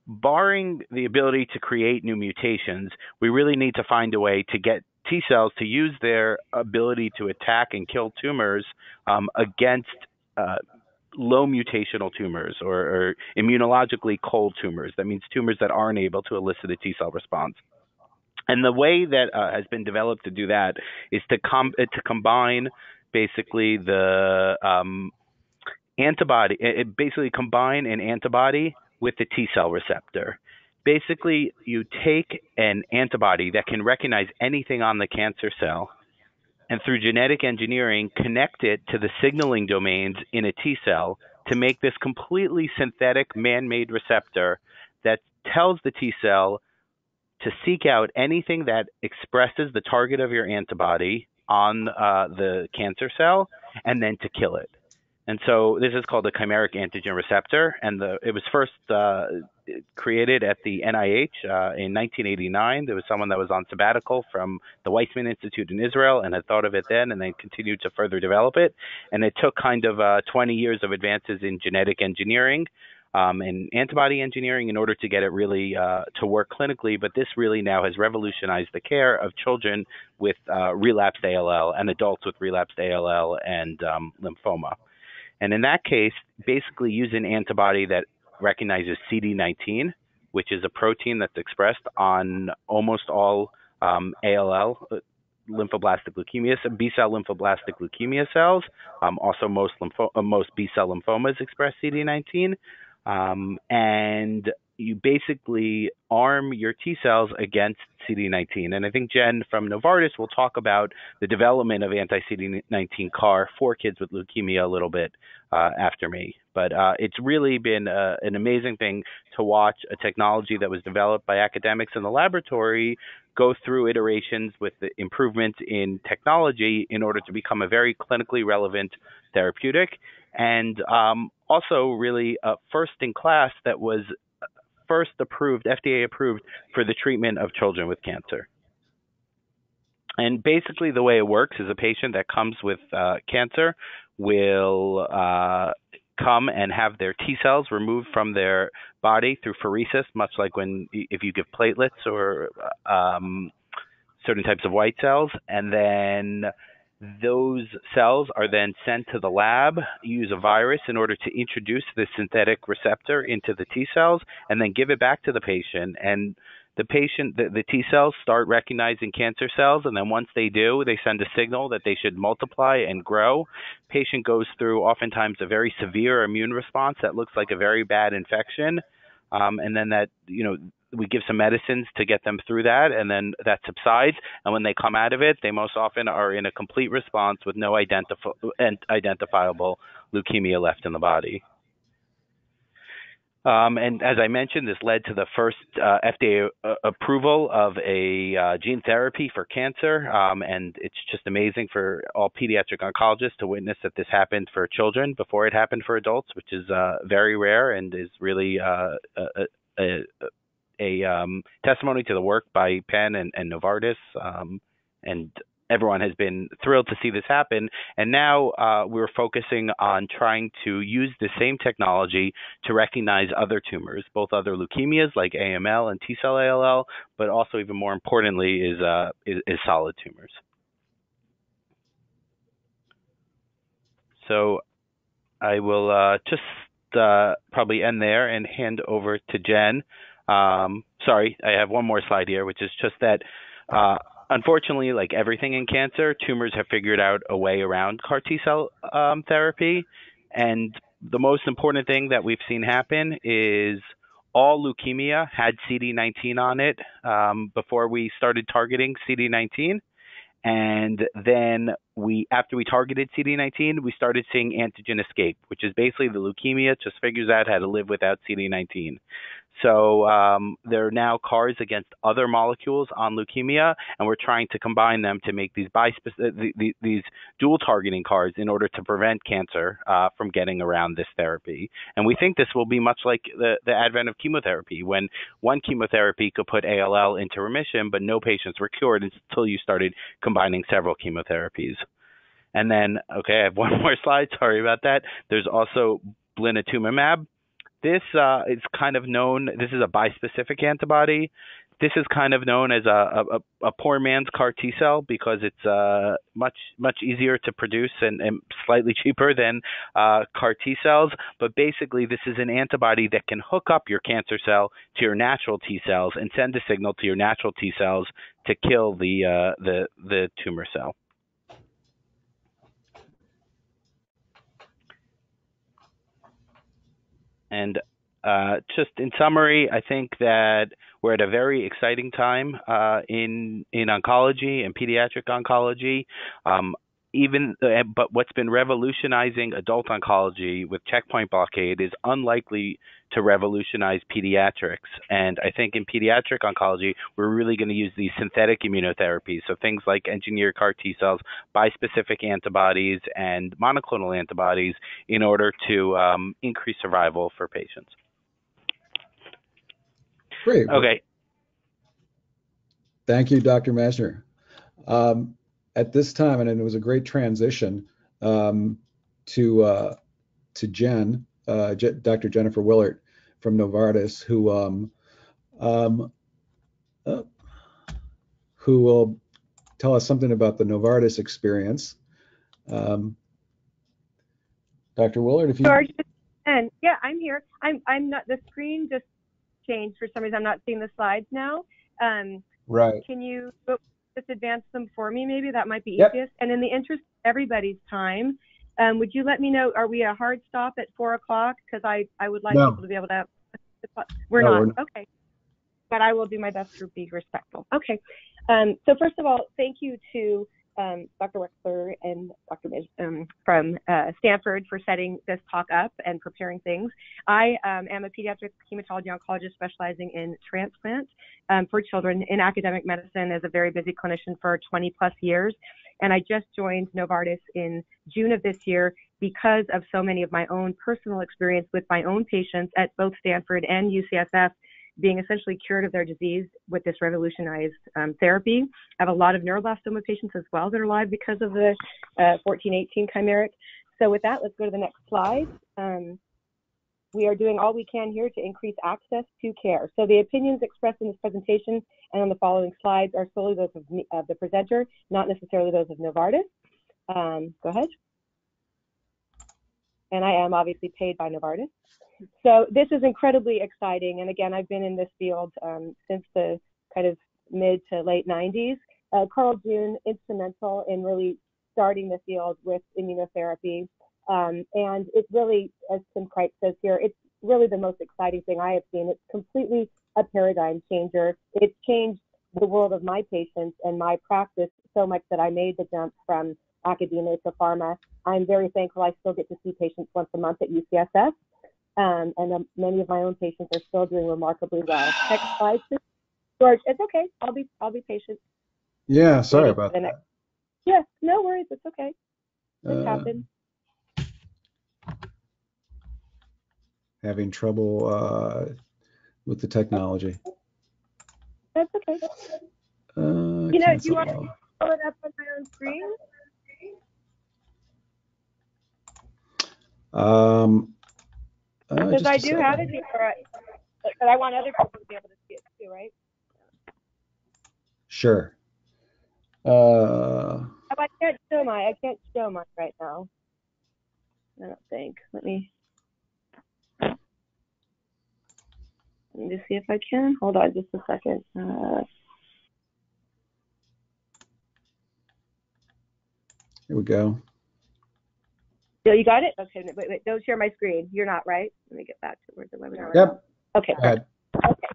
Speaker 3: barring the ability to create new mutations, we really need to find a way to get T cells to use their ability to attack and kill tumors against low mutational tumors or immunologically cold tumors. That means tumors that aren't able to elicit a T cell response. And the way that has been developed to do that is to combine basically the antibody, basically combine an antibody with the T cell receptor. Basically, you take an antibody that can recognize anything on the cancer cell, and through genetic engineering, connect it to the signaling domains in a T cell to make this completely synthetic man-made receptor that tells the T cell to seek out anything that expresses the target of your antibody on the cancer cell and then to kill it. And so this is called the chimeric antigen receptor, and it was first created at the NIH in 1989. There was someone that was on sabbatical from the Weizmann Institute in Israel and had thought of it then, and they continued to further develop it. And it took kind of 20 years of advances in genetic engineering and antibody engineering in order to get it really to work clinically. But this really now has revolutionized the care of children with relapsed ALL and adults with relapsed ALL and lymphoma. And in that case, basically use an antibody that recognizes CD19, which is a protein that's expressed on almost all ALL, lymphoblastic leukemia, B-cell lymphoblastic leukemia cells. Also, most B-cell lymphomas express CD19. And you basically arm your T cells against CD19. And I think Jen from Novartis will talk about the development of anti-CD19 CAR for kids with leukemia a little bit after me. But it's really been an amazing thing to watch a technology that was developed by academics in the laboratory go through iterations with the improvements in technology in order to become a very clinically relevant therapeutic. And also really first in class that was first approved, FDA approved for the treatment of children with cancer. And basically the way it works is a patient that comes with cancer will come and have their T cells removed from their body through pheresis, much like if you give platelets or certain types of white cells. And then those cells are then sent to the lab, use a virus in order to introduce the synthetic receptor into the T cells, and then give it back to the patient. And the T cells start recognizing cancer cells, and then once they do, they send a signal that they should multiply and grow. Patient goes through oftentimes a very severe immune response that looks like a very bad infection, and then we give some medicines to get them through that, and then that subsides. And when they come out of it, they most often are in a complete response with no identifiable leukemia left in the body. And as I mentioned, this led to the first FDA approval of a gene therapy for cancer. And it's just amazing for all pediatric oncologists to witness that this happened for children before it happened for adults, which is very rare and is really a testimony to the work by Penn and Novartis, and everyone has been thrilled to see this happen. And now we're focusing on trying to use the same technology to recognize other tumors, both other leukemias like AML and T-cell ALL, but also even more importantly is solid tumors. So I will just probably end there and hand over to Jen. Sorry, I have one more slide here, which is just that unfortunately, like everything in cancer, tumors have figured out a way around CAR T-cell therapy. And the most important thing that we've seen happen is all leukemia had CD19 on it before we started targeting CD19. And then after we targeted CD19, we started seeing antigen escape, which is basically the leukemia just figures out how to live without CD19. So there are now CARs against other molecules on leukemia, and we're trying to combine them to make these these dual targeting CARs in order to prevent cancer from getting around this therapy. And we think this will be much like the advent of chemotherapy, when one chemotherapy could put ALL into remission, but no patients were cured until you started combining several chemotherapies. And then, okay, I have one more slide. Sorry about that. There's also blinatumomab. This is kind of known. This is a bispecific antibody. This is kind of known as a poor man's CAR T cell because it's much easier to produce and slightly cheaper than CAR T cells. But basically, this is an antibody that can hook up your cancer cell to your natural T cells and send a signal to your natural T cells to kill the tumor cell. And just in summary, I think that we're at a very exciting time in oncology and pediatric oncology. But what's been revolutionizing adult oncology with checkpoint blockade is unlikely to revolutionize pediatrics. And I think in pediatric oncology, we're really going to use these synthetic immunotherapies. So things like engineered CAR T cells, bispecific antibodies, and monoclonal antibodies in order to increase survival for patients.
Speaker 1: Great.
Speaker 3: Okay.
Speaker 1: Thank you, Dr. Messner. At this time, and it was a great transition to Jen, Dr. Jennifer Willert from Novartis, who will tell us something about the Novartis experience. Dr. Willert, if you...
Speaker 4: George, and yeah, I'm here. I'm not. The screen just changed for some reason. I'm not seeing the slides now.
Speaker 1: Right.
Speaker 4: Can you just advance them for me? Maybe that might be
Speaker 1: Yep.
Speaker 4: easiest. And in the interest of everybody's time, would you let me know? Are we a hard stop at 4 o'clock? Because I would like people to be able to. We're not. Okay. But I will do my best to be respectful. Okay. So first of all, thank you to Dr. Wexler and Dr. from Stanford for setting this talk up and preparing things. I am a pediatric hematology oncologist specializing in transplant for children in academic medicine as a very busy clinician for 20 plus years. And I just joined Novartis in June of this year because of so many of my own personal experience with my own patients at both Stanford and UCSF being essentially cured of their disease with this revolutionized therapy. I have a lot of neuroblastoma patients as well that are alive because of the 1418 chimeric. So with that, let's go to the next slide. We are doing all we can here to increase access to care. So the opinions expressed in this presentation and on the following slides are solely those of the presenter, not necessarily those of Novartis. Go ahead. And I am obviously paid by Novartis. So this is incredibly exciting. And again, I've been in this field since the kind of mid to late 90s. Carl June, instrumental in really starting the field with immunotherapy. And it really, as Tim Kripe says here, it's really the most exciting thing I have seen. It's completely a paradigm changer. It's changed the world of my patients and my practice so much that I made the jump from academia to pharma. I'm very thankful I still get to see patients once a month at UCSF. And many of my own patients are still doing remarkably well. Next slide, please. George, it's okay. I'll be patient.
Speaker 1: Yeah, sorry about that.
Speaker 4: Yeah, no worries. It's okay. It happens.
Speaker 1: Having trouble with the technology.
Speaker 4: That's okay. Do you want to pull it up on my own screen? Because I do have it here, but I want other people to be able to see it too, right?
Speaker 1: Sure.
Speaker 4: I can't show mine right now. I don't think. Let me just see if I can. Hold on just a second.
Speaker 1: Here we go.
Speaker 4: So you got it? Okay, wait, don't share my screen. You're not, right? Let me get back to where the webinar is.
Speaker 1: Yep.
Speaker 4: Okay.
Speaker 1: Go ahead.
Speaker 4: Okay.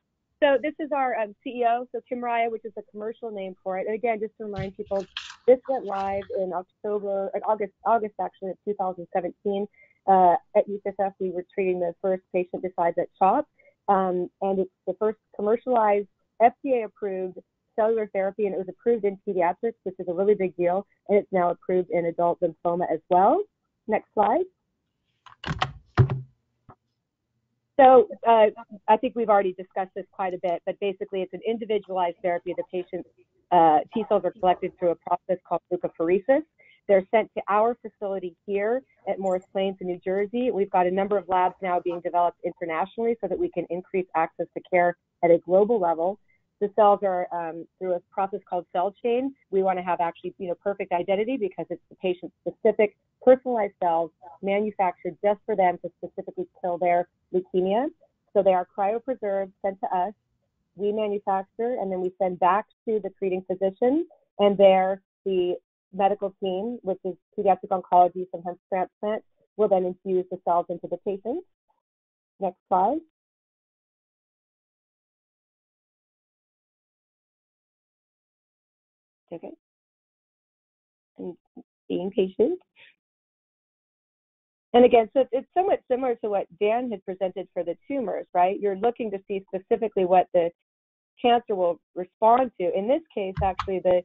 Speaker 4: So this is our CEO, so Kimraya, which is a commercial name for it. And again, just to remind people, this went live in August actually of 2017. At UCSF, we were treating the first patient besides at CHOP. And it's the first commercialized FDA-approved cellular therapy, and it was approved in pediatrics, which is a really big deal. And it's now approved in adult lymphoma as well. Next slide. So I think we've already discussed this quite a bit, but basically it's an individualized therapy. The patient's T cells are collected through a process called leukapheresis. They're sent to our facility here at Morris Plains in New Jersey. We've got a number of labs now being developed internationally so that we can increase access to care at a global level. The cells are through a process called cell chain. We want to have actually, perfect identity because it's the patient's specific personalized cells manufactured just for them to specifically kill their leukemia. So they are cryopreserved, sent to us. We manufacture, and then we send back to the treating physician, and there the medical team, which is pediatric oncology, sometimes transplant, will then infuse the cells into the patient. Next slide. Okay. And being patient. And again, so it's somewhat similar to what Dan had presented for the tumors, right? You're looking to see specifically what the cancer will respond to. In this case, actually, the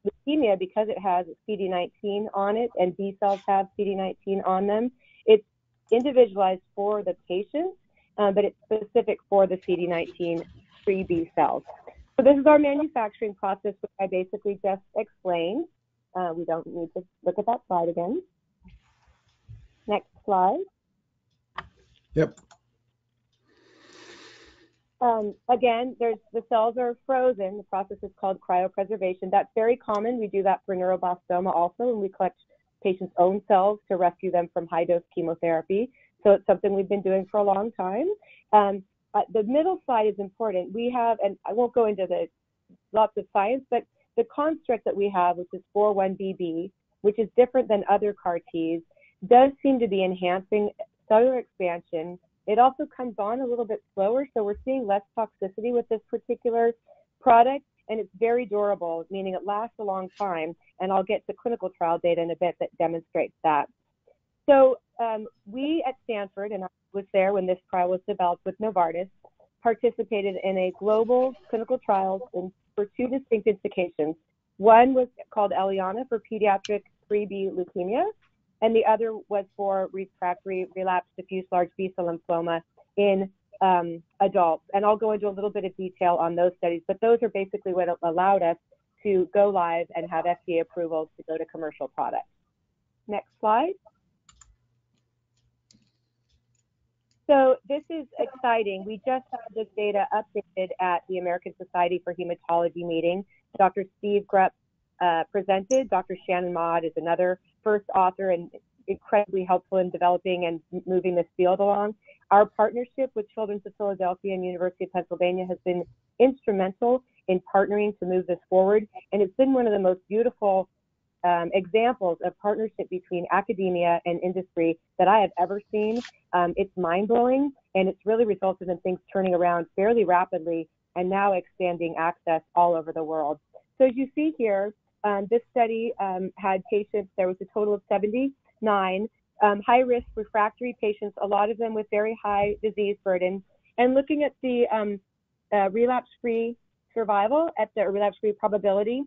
Speaker 4: leukemia, because it has CD19 on it and B cells have CD19 on them, it's individualized for the patient, but it's specific for the CD19 free B cells. So this is our manufacturing process, which I basically just explained. We don't need to look at that slide again. Next slide.
Speaker 1: Yep.
Speaker 4: Again, the cells are frozen. The process is called cryopreservation. That's very common. We do that for neuroblastoma also, and we collect patients' own cells to rescue them from high-dose chemotherapy. So it's something we've been doing for a long time. The middle slide is important. We have, and I won't go into the lots of science, but the construct that we have, which is 41BB, which is different than other CAR Ts, does seem to be enhancing cellular expansion. It also comes on a little bit slower, so we're seeing less toxicity with this particular product, and it's very durable, meaning it lasts a long time, and I'll get to clinical trial data in a bit that demonstrates that. So we at Stanford, and I was there when this trial was developed with Novartis, participated in a global clinical trial for two distinct indications. One was called Eliana for pediatric 3B leukemia, and the other was for refractory relapsed diffuse large B-cell lymphoma in adults. And I'll go into a little bit of detail on those studies, but those are basically what allowed us to go live and have FDA approval to go to commercial products. Next slide. So this is exciting. We just had this data updated at the American Society for Hematology meeting. Dr. Steve Grupp presented. Dr. Shannon Maude is another first author and incredibly helpful in developing and moving this field along. Our partnership with Children's of Philadelphia and University of Pennsylvania has been instrumental in partnering to move this forward, and it's been one of the most beautiful examples of partnership between academia and industry that I have ever seen. It's mind-blowing, and it's really resulted in things turning around fairly rapidly and now expanding access all over the world. So as you see here, this study had patients, there was a total of 79 high-risk refractory patients, a lot of them with very high disease burden. And looking at the relapse-free survival, at the relapse-free probability,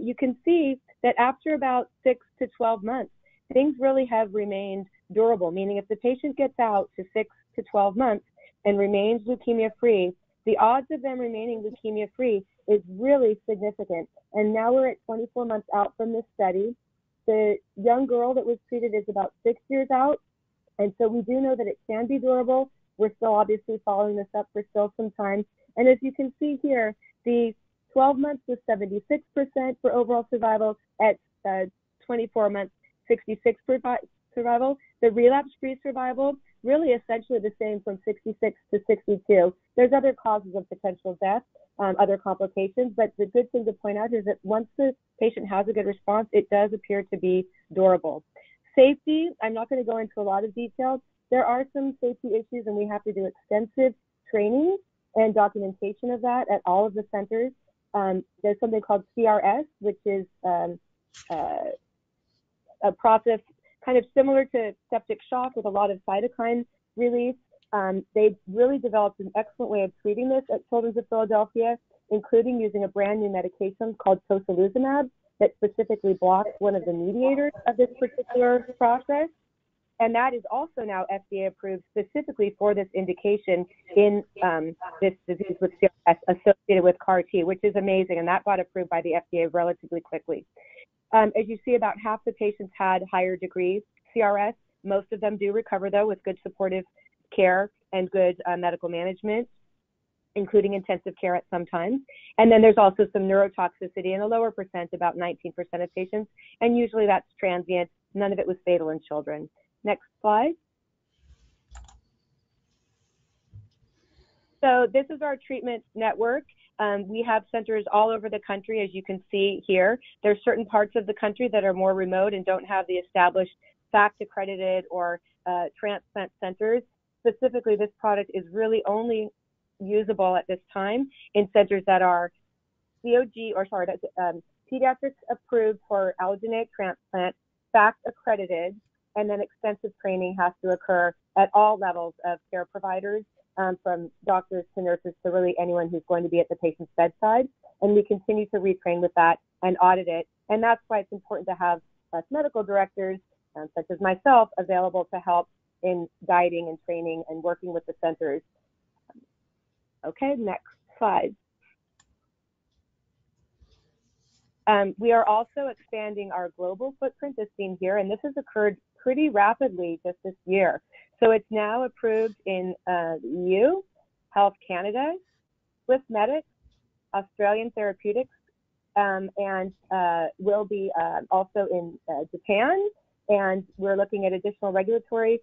Speaker 4: you can see that after about 6 to 12 months, things really have remained durable, meaning if the patient gets out to 6 to 12 months and remains leukemia-free, the odds of them remaining leukemia-free is really significant. And now we're at 24 months out from this study. The young girl that was treated is about 6 years out, and so we do know that it can be durable. We're still obviously following this up for still some time. And as you can see here, the 12 months was 76% for overall survival. At 24 months, 66% survival. The relapse-free survival, really essentially the same from 66 to 62. There's other causes of potential death, other complications, but the good thing to point out is that once the patient has a good response, it does appear to be durable. Safety, I'm not going to go into a lot of details. There are some safety issues, and we have to do extensive training and documentation of that at all of the centers. There's something called CRS, which is a process kind of similar to septic shock with a lot of cytokine release. They really developed an excellent way of treating this at Children's of Philadelphia, including using a brand new medication called tocilizumab that specifically blocks one of the mediators of this particular process. And that is also now FDA approved specifically for this indication in this disease with CRS associated with CAR T, which is amazing. And that got approved by the FDA relatively quickly. As you see, about half the patients had higher degree CRS. Most of them do recover, though, with good supportive care and good medical management, including intensive care at some times. And then there's also some neurotoxicity in a lower percent, about 19% of patients. And usually that's transient. None of it was fatal in children. Next slide. So this is our treatment network. We have centers all over the country, as you can see here. There's certain parts of the country that are more remote and don't have the established FACT-accredited or transplant centers. Specifically, this product is really only usable at this time in centers that are pediatrics approved for allogeneic transplant, FACT-accredited, and then extensive training has to occur at all levels of care providers, from doctors to nurses to really anyone who's going to be at the patient's bedside. And we continue to retrain with that and audit it. And that's why it's important to have us medical directors, such as myself, available to help in guiding and training and working with the centers. Okay, next slide. We are also expanding our global footprint, as seen here, and this has occurred pretty rapidly just this year. So it's now approved in the EU, Health Canada, Swissmedic, Australian Therapeutics, and will be also in Japan. And we're looking at additional regulatory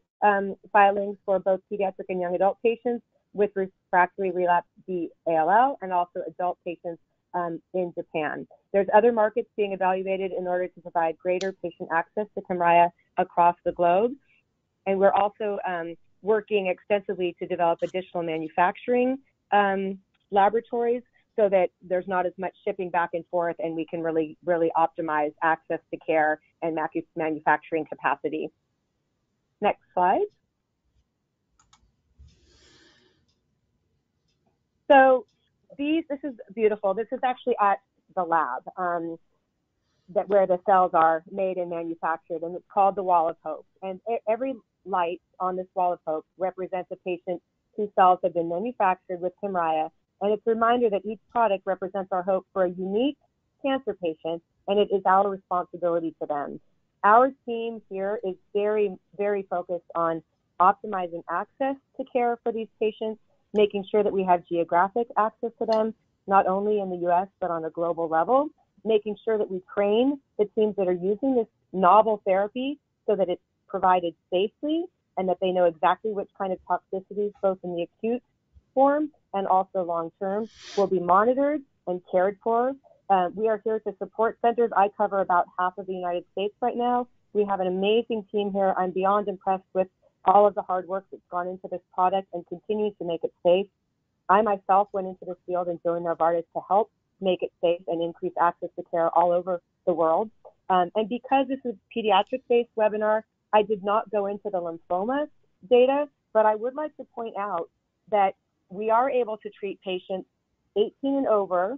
Speaker 4: filings for both pediatric and young adult patients with refractory relapse B-ALL and also adult patients in Japan. There's other markets being evaluated in order to provide greater patient access to Kymriah across the globe. And we're also working extensively to develop additional manufacturing laboratories so that there's not as much shipping back and forth, and we can really optimize access to care and manufacturing capacity. Next slide. So this is beautiful. This is actually at the lab where the cells are made and manufactured, and it's called the Wall of Hope. And every light on this Wall of Hope represents a patient whose cells have been manufactured with Kymriah. And it's a reminder that each product represents our hope for a unique cancer patient, and it is our responsibility to them. Our team here is very, very focused on optimizing access to care for these patients, making sure that we have geographic access to them, not only in the US, but on a global level, making sure that we train the teams that are using this novel therapy so that it's provided safely and that they know exactly which kind of toxicities, both in the acute form and also long-term, will be monitored and cared for. We are here to support centers. I cover about half of the United States right now. We have an amazing team here. I'm beyond impressed with all of the hard work that's gone into this product and continues to make it safe. I myself went into this field and joined Novartis to help make it safe and increase access to care all over the world. And because this is a pediatric-based webinar, I did not go into the lymphoma data, but I would like to point out that we are able to treat patients 18 and over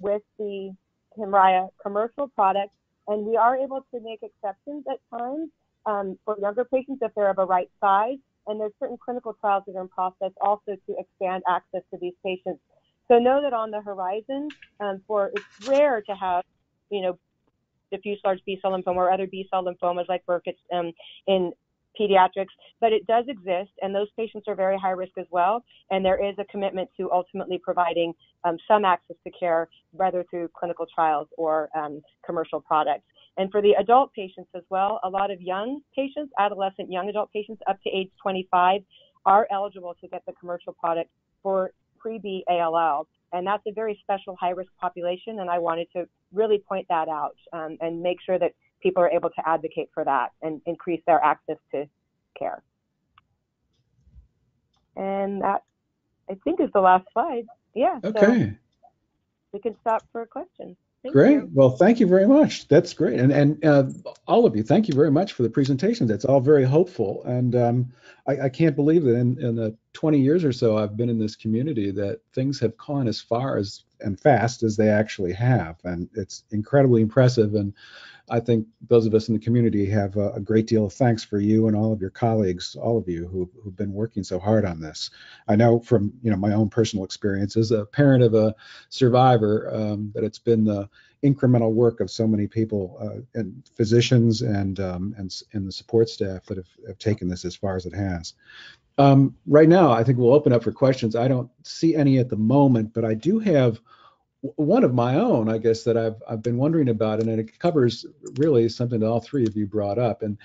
Speaker 4: with the Kymriah commercial product, and we are able to make exceptions at times for younger patients if they're of a right size. And there's certain clinical trials that are in process also to expand access to these patients. So know that on the horizon, it's rare to have, diffuse large B-cell lymphoma or other B-cell lymphomas like Burkitt's in pediatrics, but it does exist, and those patients are very high risk as well. And there is a commitment to ultimately providing some access to care, whether through clinical trials or commercial products. And for the adult patients as well, a lot of young patients, adolescent young adult patients up to age 25 are eligible to get the commercial product for pre-B-ALL. And that's a very special high-risk population, and I wanted to really point that out and make sure that people are able to advocate for that and increase their access to care. And that I think is the last slide. Yeah.
Speaker 1: Okay.
Speaker 4: So we can stop for questions. Thank
Speaker 1: Great.
Speaker 4: you.
Speaker 1: Well, thank you very much. That's great. And all of you, thank you very much for the presentation. That's all very hopeful. And I can't believe that in the 20 years or so I've been in this community that things have gone as far as and fast as they actually have. And it's incredibly impressive. And I think those of us in the community have a great deal of thanks for you and all of your colleagues, all of you who've been working so hard on this. I know from my own personal experience as a parent of a survivor that it's been the incremental work of so many people and physicians and the support staff that have taken this as far as it has. Right now, I think we'll open up for questions. I don't see any at the moment, but I do have one of my own, I guess, that I've been wondering about, and it covers really something that all three of you brought up. And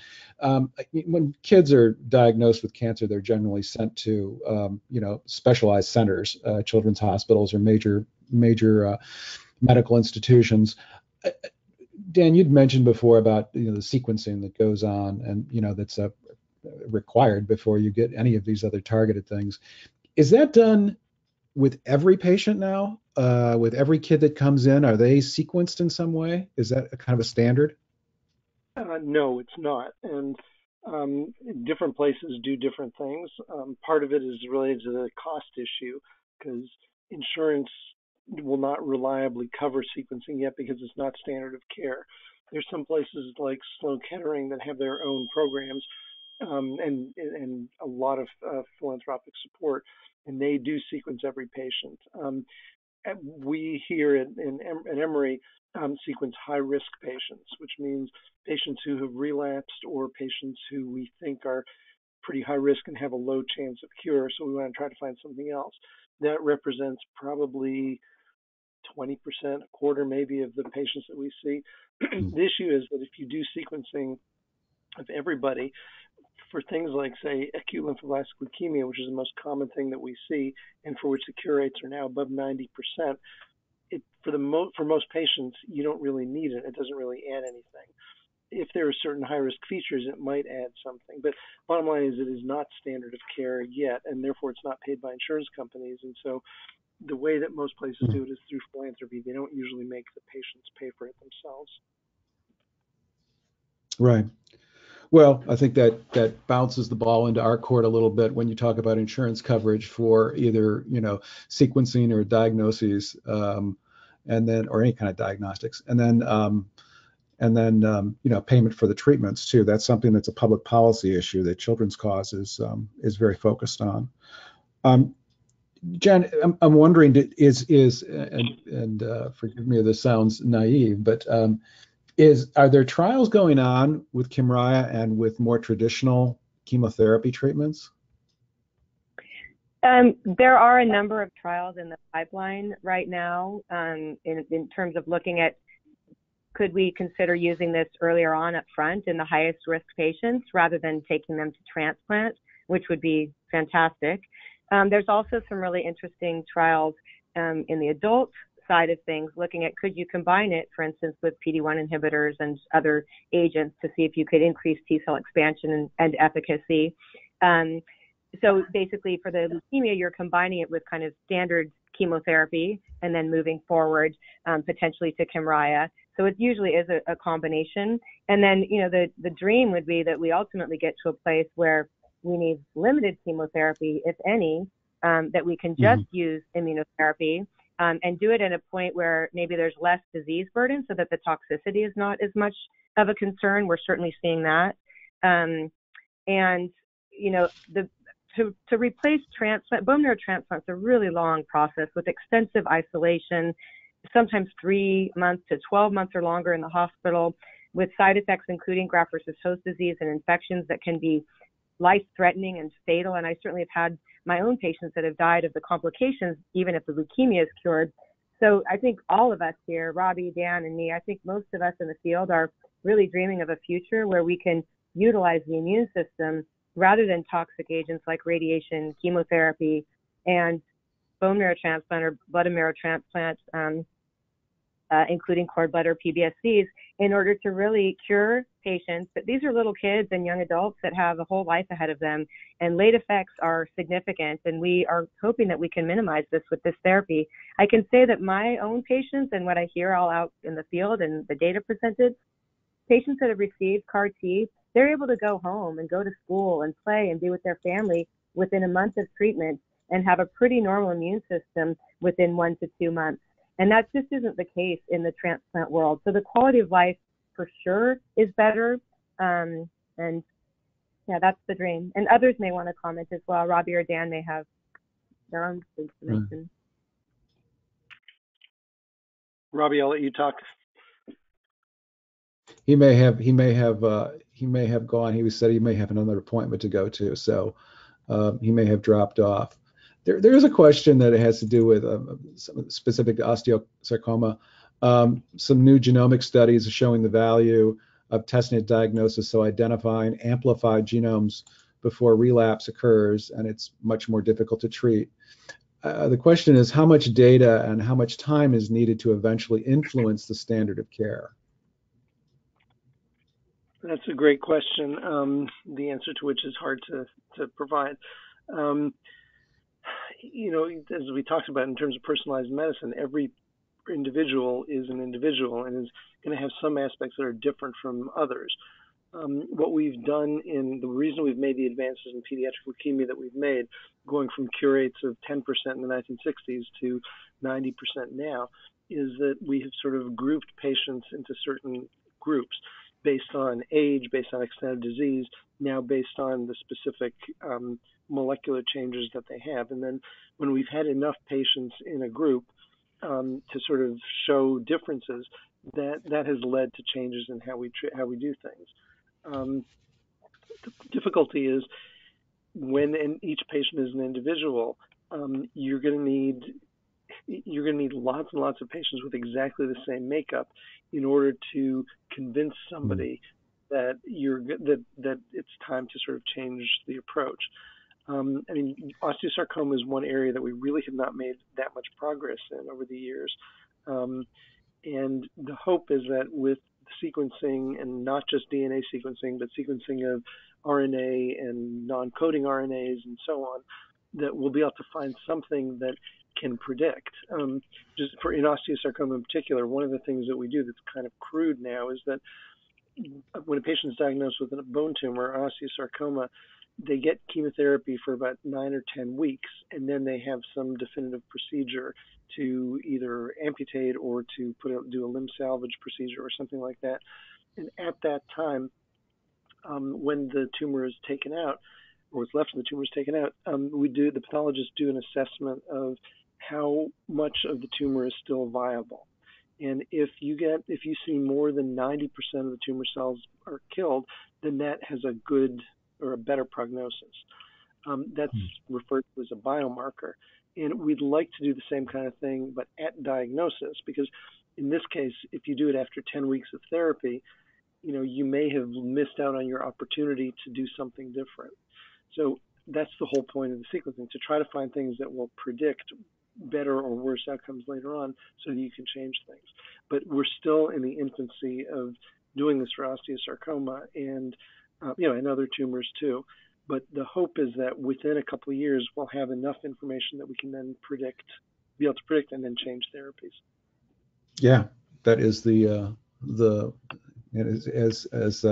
Speaker 1: when kids are diagnosed with cancer, they're generally sent to specialized centers, children's hospitals, or major medical institutions. Dan, you'd mentioned before about the sequencing that goes on, and that's required before you get any of these other targeted things. Is that done with every patient now? With every kid that comes in, are they sequenced in some way? Is that a kind of a standard?
Speaker 2: No, it's not. And different places do different things. Part of it is related to the cost issue because insurance will not reliably cover sequencing yet because it's not standard of care. There's some places like Sloan Kettering that have their own programs and a lot of philanthropic support, and they do sequence every patient. We here at Emory sequence high-risk patients, which means patients who have relapsed or patients who we think are pretty high risk and have a low chance of cure. So we want to try to find something else. That represents probably 20%, a quarter maybe, of the patients that we see. The issue is that if you do sequencing of everybody, for things like, say, acute lymphoblastic leukemia, which is the most common thing that we see, and for which the cure rates are now above 90%, for most patients, you don't really need it. It doesn't really add anything. If there are certain high-risk features, it might add something. But bottom line is it is not standard of care yet, and therefore it's not paid by insurance companies. And so the way that most places do it is through philanthropy. They don't usually make the patients pay for it themselves.
Speaker 1: Right. Well, I think that bounces the ball into our court a little bit when you talk about insurance coverage for either sequencing or diagnoses, and then or any kind of diagnostics, and then payment for the treatments too. That's something that's a public policy issue that Children's Cause is very focused on. Jen, I'm wondering, and forgive me if this sounds naive, but are there trials going on with Kymriah and with more traditional chemotherapy treatments?
Speaker 4: There are a number of trials in the pipeline right now in terms of looking at could we consider using this earlier on up front in the highest risk patients rather than taking them to transplant, which would be fantastic. There's also some really interesting trials in the adult side of things, looking at could you combine it, for instance, with PD-1 inhibitors and other agents to see if you could increase T-cell expansion and efficacy. So basically for the leukemia, you're combining it with kind of standard chemotherapy and then moving forward potentially to Kymriah. So it usually is a combination. And then, the dream would be that we ultimately get to a place where we need limited chemotherapy, if any, that we can just use immunotherapy and do it at a point where maybe there's less disease burden so that the toxicity is not as much of a concern. We're certainly seeing that. To replace bone marrow transplants is a really long process with extensive isolation, sometimes 3 months to 12 months or longer in the hospital, with side effects including graft versus host disease and infections that can be life-threatening and fatal. And I certainly have had my own patients that have died of the complications, even if the leukemia is cured. So I think all of us here, Robbie, Dan, and me, I think most of us in the field are really dreaming of a future where we can utilize the immune system rather than toxic agents like radiation, chemotherapy, and bone marrow transplant or blood and marrow transplant including cord blood or PBSCs, in order to really cure patients. But these are little kids and young adults that have a whole life ahead of them, and late effects are significant, and we are hoping that we can minimize this with this therapy. I can say that my own patients and what I hear all out in the field and the data presented, patients that have received CAR T, they're able to go home and go to school and play and be with their family within a month of treatment and have a pretty normal immune system within 1 to 2 months. And that just isn't the case in the transplant world. So the quality of life for sure is better. And yeah, that's the dream. And others may want to comment as well. Robbie or Dan may have their own things to mention.
Speaker 2: Robbie, I'll let you talk.
Speaker 1: He may have gone. He said he may have another appointment to go to, so he may have dropped off. There is a question that it has to do with specific to osteosarcoma. Some new genomic studies are showing the value of testing a diagnosis, so identifying amplified genomes before relapse occurs, and it's much more difficult to treat. The question is, how much data and how much time is needed to eventually influence the standard of care?
Speaker 2: That's a great question. The answer to which is hard to provide. As we talked about in terms of personalized medicine, every individual is an individual and is going to have some aspects that are different from others. What we've done the reason we've made the advances in pediatric leukemia that we've made, going from cure rates of 10% in the 1960s to 90% now, is that we have sort of grouped patients into certain groups based on age, based on extent of disease, now based on the specific molecular changes that they have. And then when we've had enough patients in a group to sort of show differences, that has led to changes in how we do things. The difficulty is when each patient is an individual, you're going to need lots and lots of patients with exactly the same makeup in order to convince somebody that it's time to sort of change the approach. Osteosarcoma is one area that we really have not made that much progress in over the years. And the hope is that with sequencing, and not just DNA sequencing, but sequencing of RNA and non-coding RNAs and so on, that we'll be able to find something that can predict. Just for in osteosarcoma in particular, one of the things that we do that's kind of crude now is that when a patient is diagnosed with a bone tumor or osteosarcoma, they get chemotherapy for about 9 or 10 weeks, and then they have some definitive procedure to either amputate or to do a limb salvage procedure or something like that. And at that time, when the tumor is taken out, or what's left of the tumor is taken out, the pathologists do an assessment of how much of the tumor is still viable. And if you see more than 90% of the tumor cells are killed, then that has a good or a better prognosis. That's referred to as a biomarker. And we'd like to do the same kind of thing, but at diagnosis, because in this case, if you do it after 10 weeks of therapy, you may have missed out on your opportunity to do something different. So that's the whole point of the sequencing, to try to find things that will predict better or worse outcomes later on so that you can change things. But we're still in the infancy of doing this for osteosarcoma and other tumors too. But the hope is that within a couple of years, we'll have enough information that we can then be able to predict and then change therapies.
Speaker 1: Yeah, that is as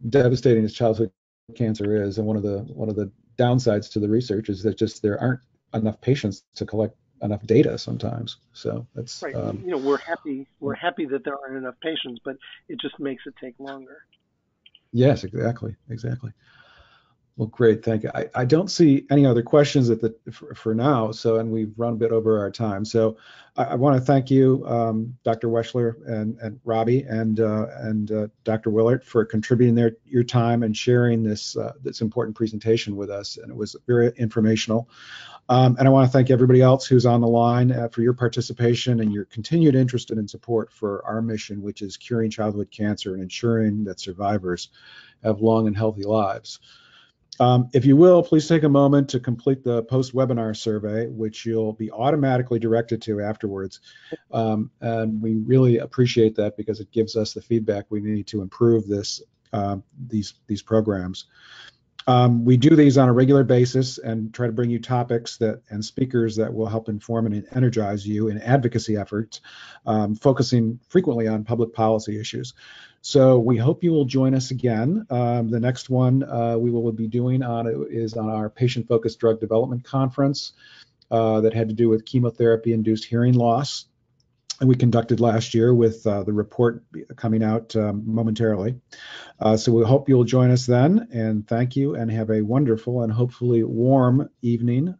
Speaker 1: devastating as childhood cancer is, and one of the downsides to the research is that just there aren't enough patients to collect enough data sometimes. So that's
Speaker 2: right. We're happy that there aren't enough patients, but it just makes it take longer.
Speaker 1: Yes, exactly. Well, great, thank you. I don't see any other questions for now. So, and we've run a bit over our time. So, I want to thank you, Dr. Weschler and Robbie and Dr. Willert for contributing your time and sharing this important presentation with us. And it was very informational. And I want to thank everybody else who's on the line for your participation and your continued interest and support for our mission, which is curing childhood cancer and ensuring that survivors have long and healthy lives. If you will, please take a moment to complete the post-webinar survey, which you'll be automatically directed to afterwards. And we really appreciate that because it gives us the feedback we need to improve these programs. We do these on a regular basis and try to bring you topics and speakers that will help inform and energize you in advocacy efforts, focusing frequently on public policy issues. So we hope you will join us again. The next one we will be doing is on our patient-focused drug development conference that had to do with chemotherapy-induced hearing loss. And we conducted last year with the report coming out momentarily. So we hope you'll join us then, and thank you, and have a wonderful and hopefully warm evening.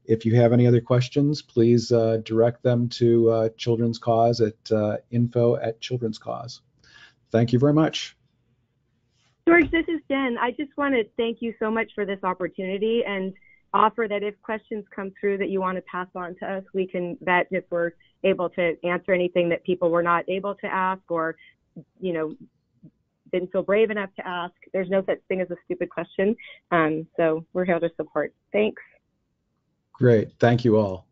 Speaker 1: If you have any other questions, please direct them to Children's Cause at info@Children's Cause. Thank you very much.
Speaker 4: George, this is Jen. I just want to thank you so much for this opportunity and offer that if questions come through that you want to pass on to us, we can vet if we're able to answer anything that people were not able to ask or, you know, didn't feel brave enough to ask. There's no such thing as a stupid question. So we're here to support. Thanks.
Speaker 1: Great. Thank you all.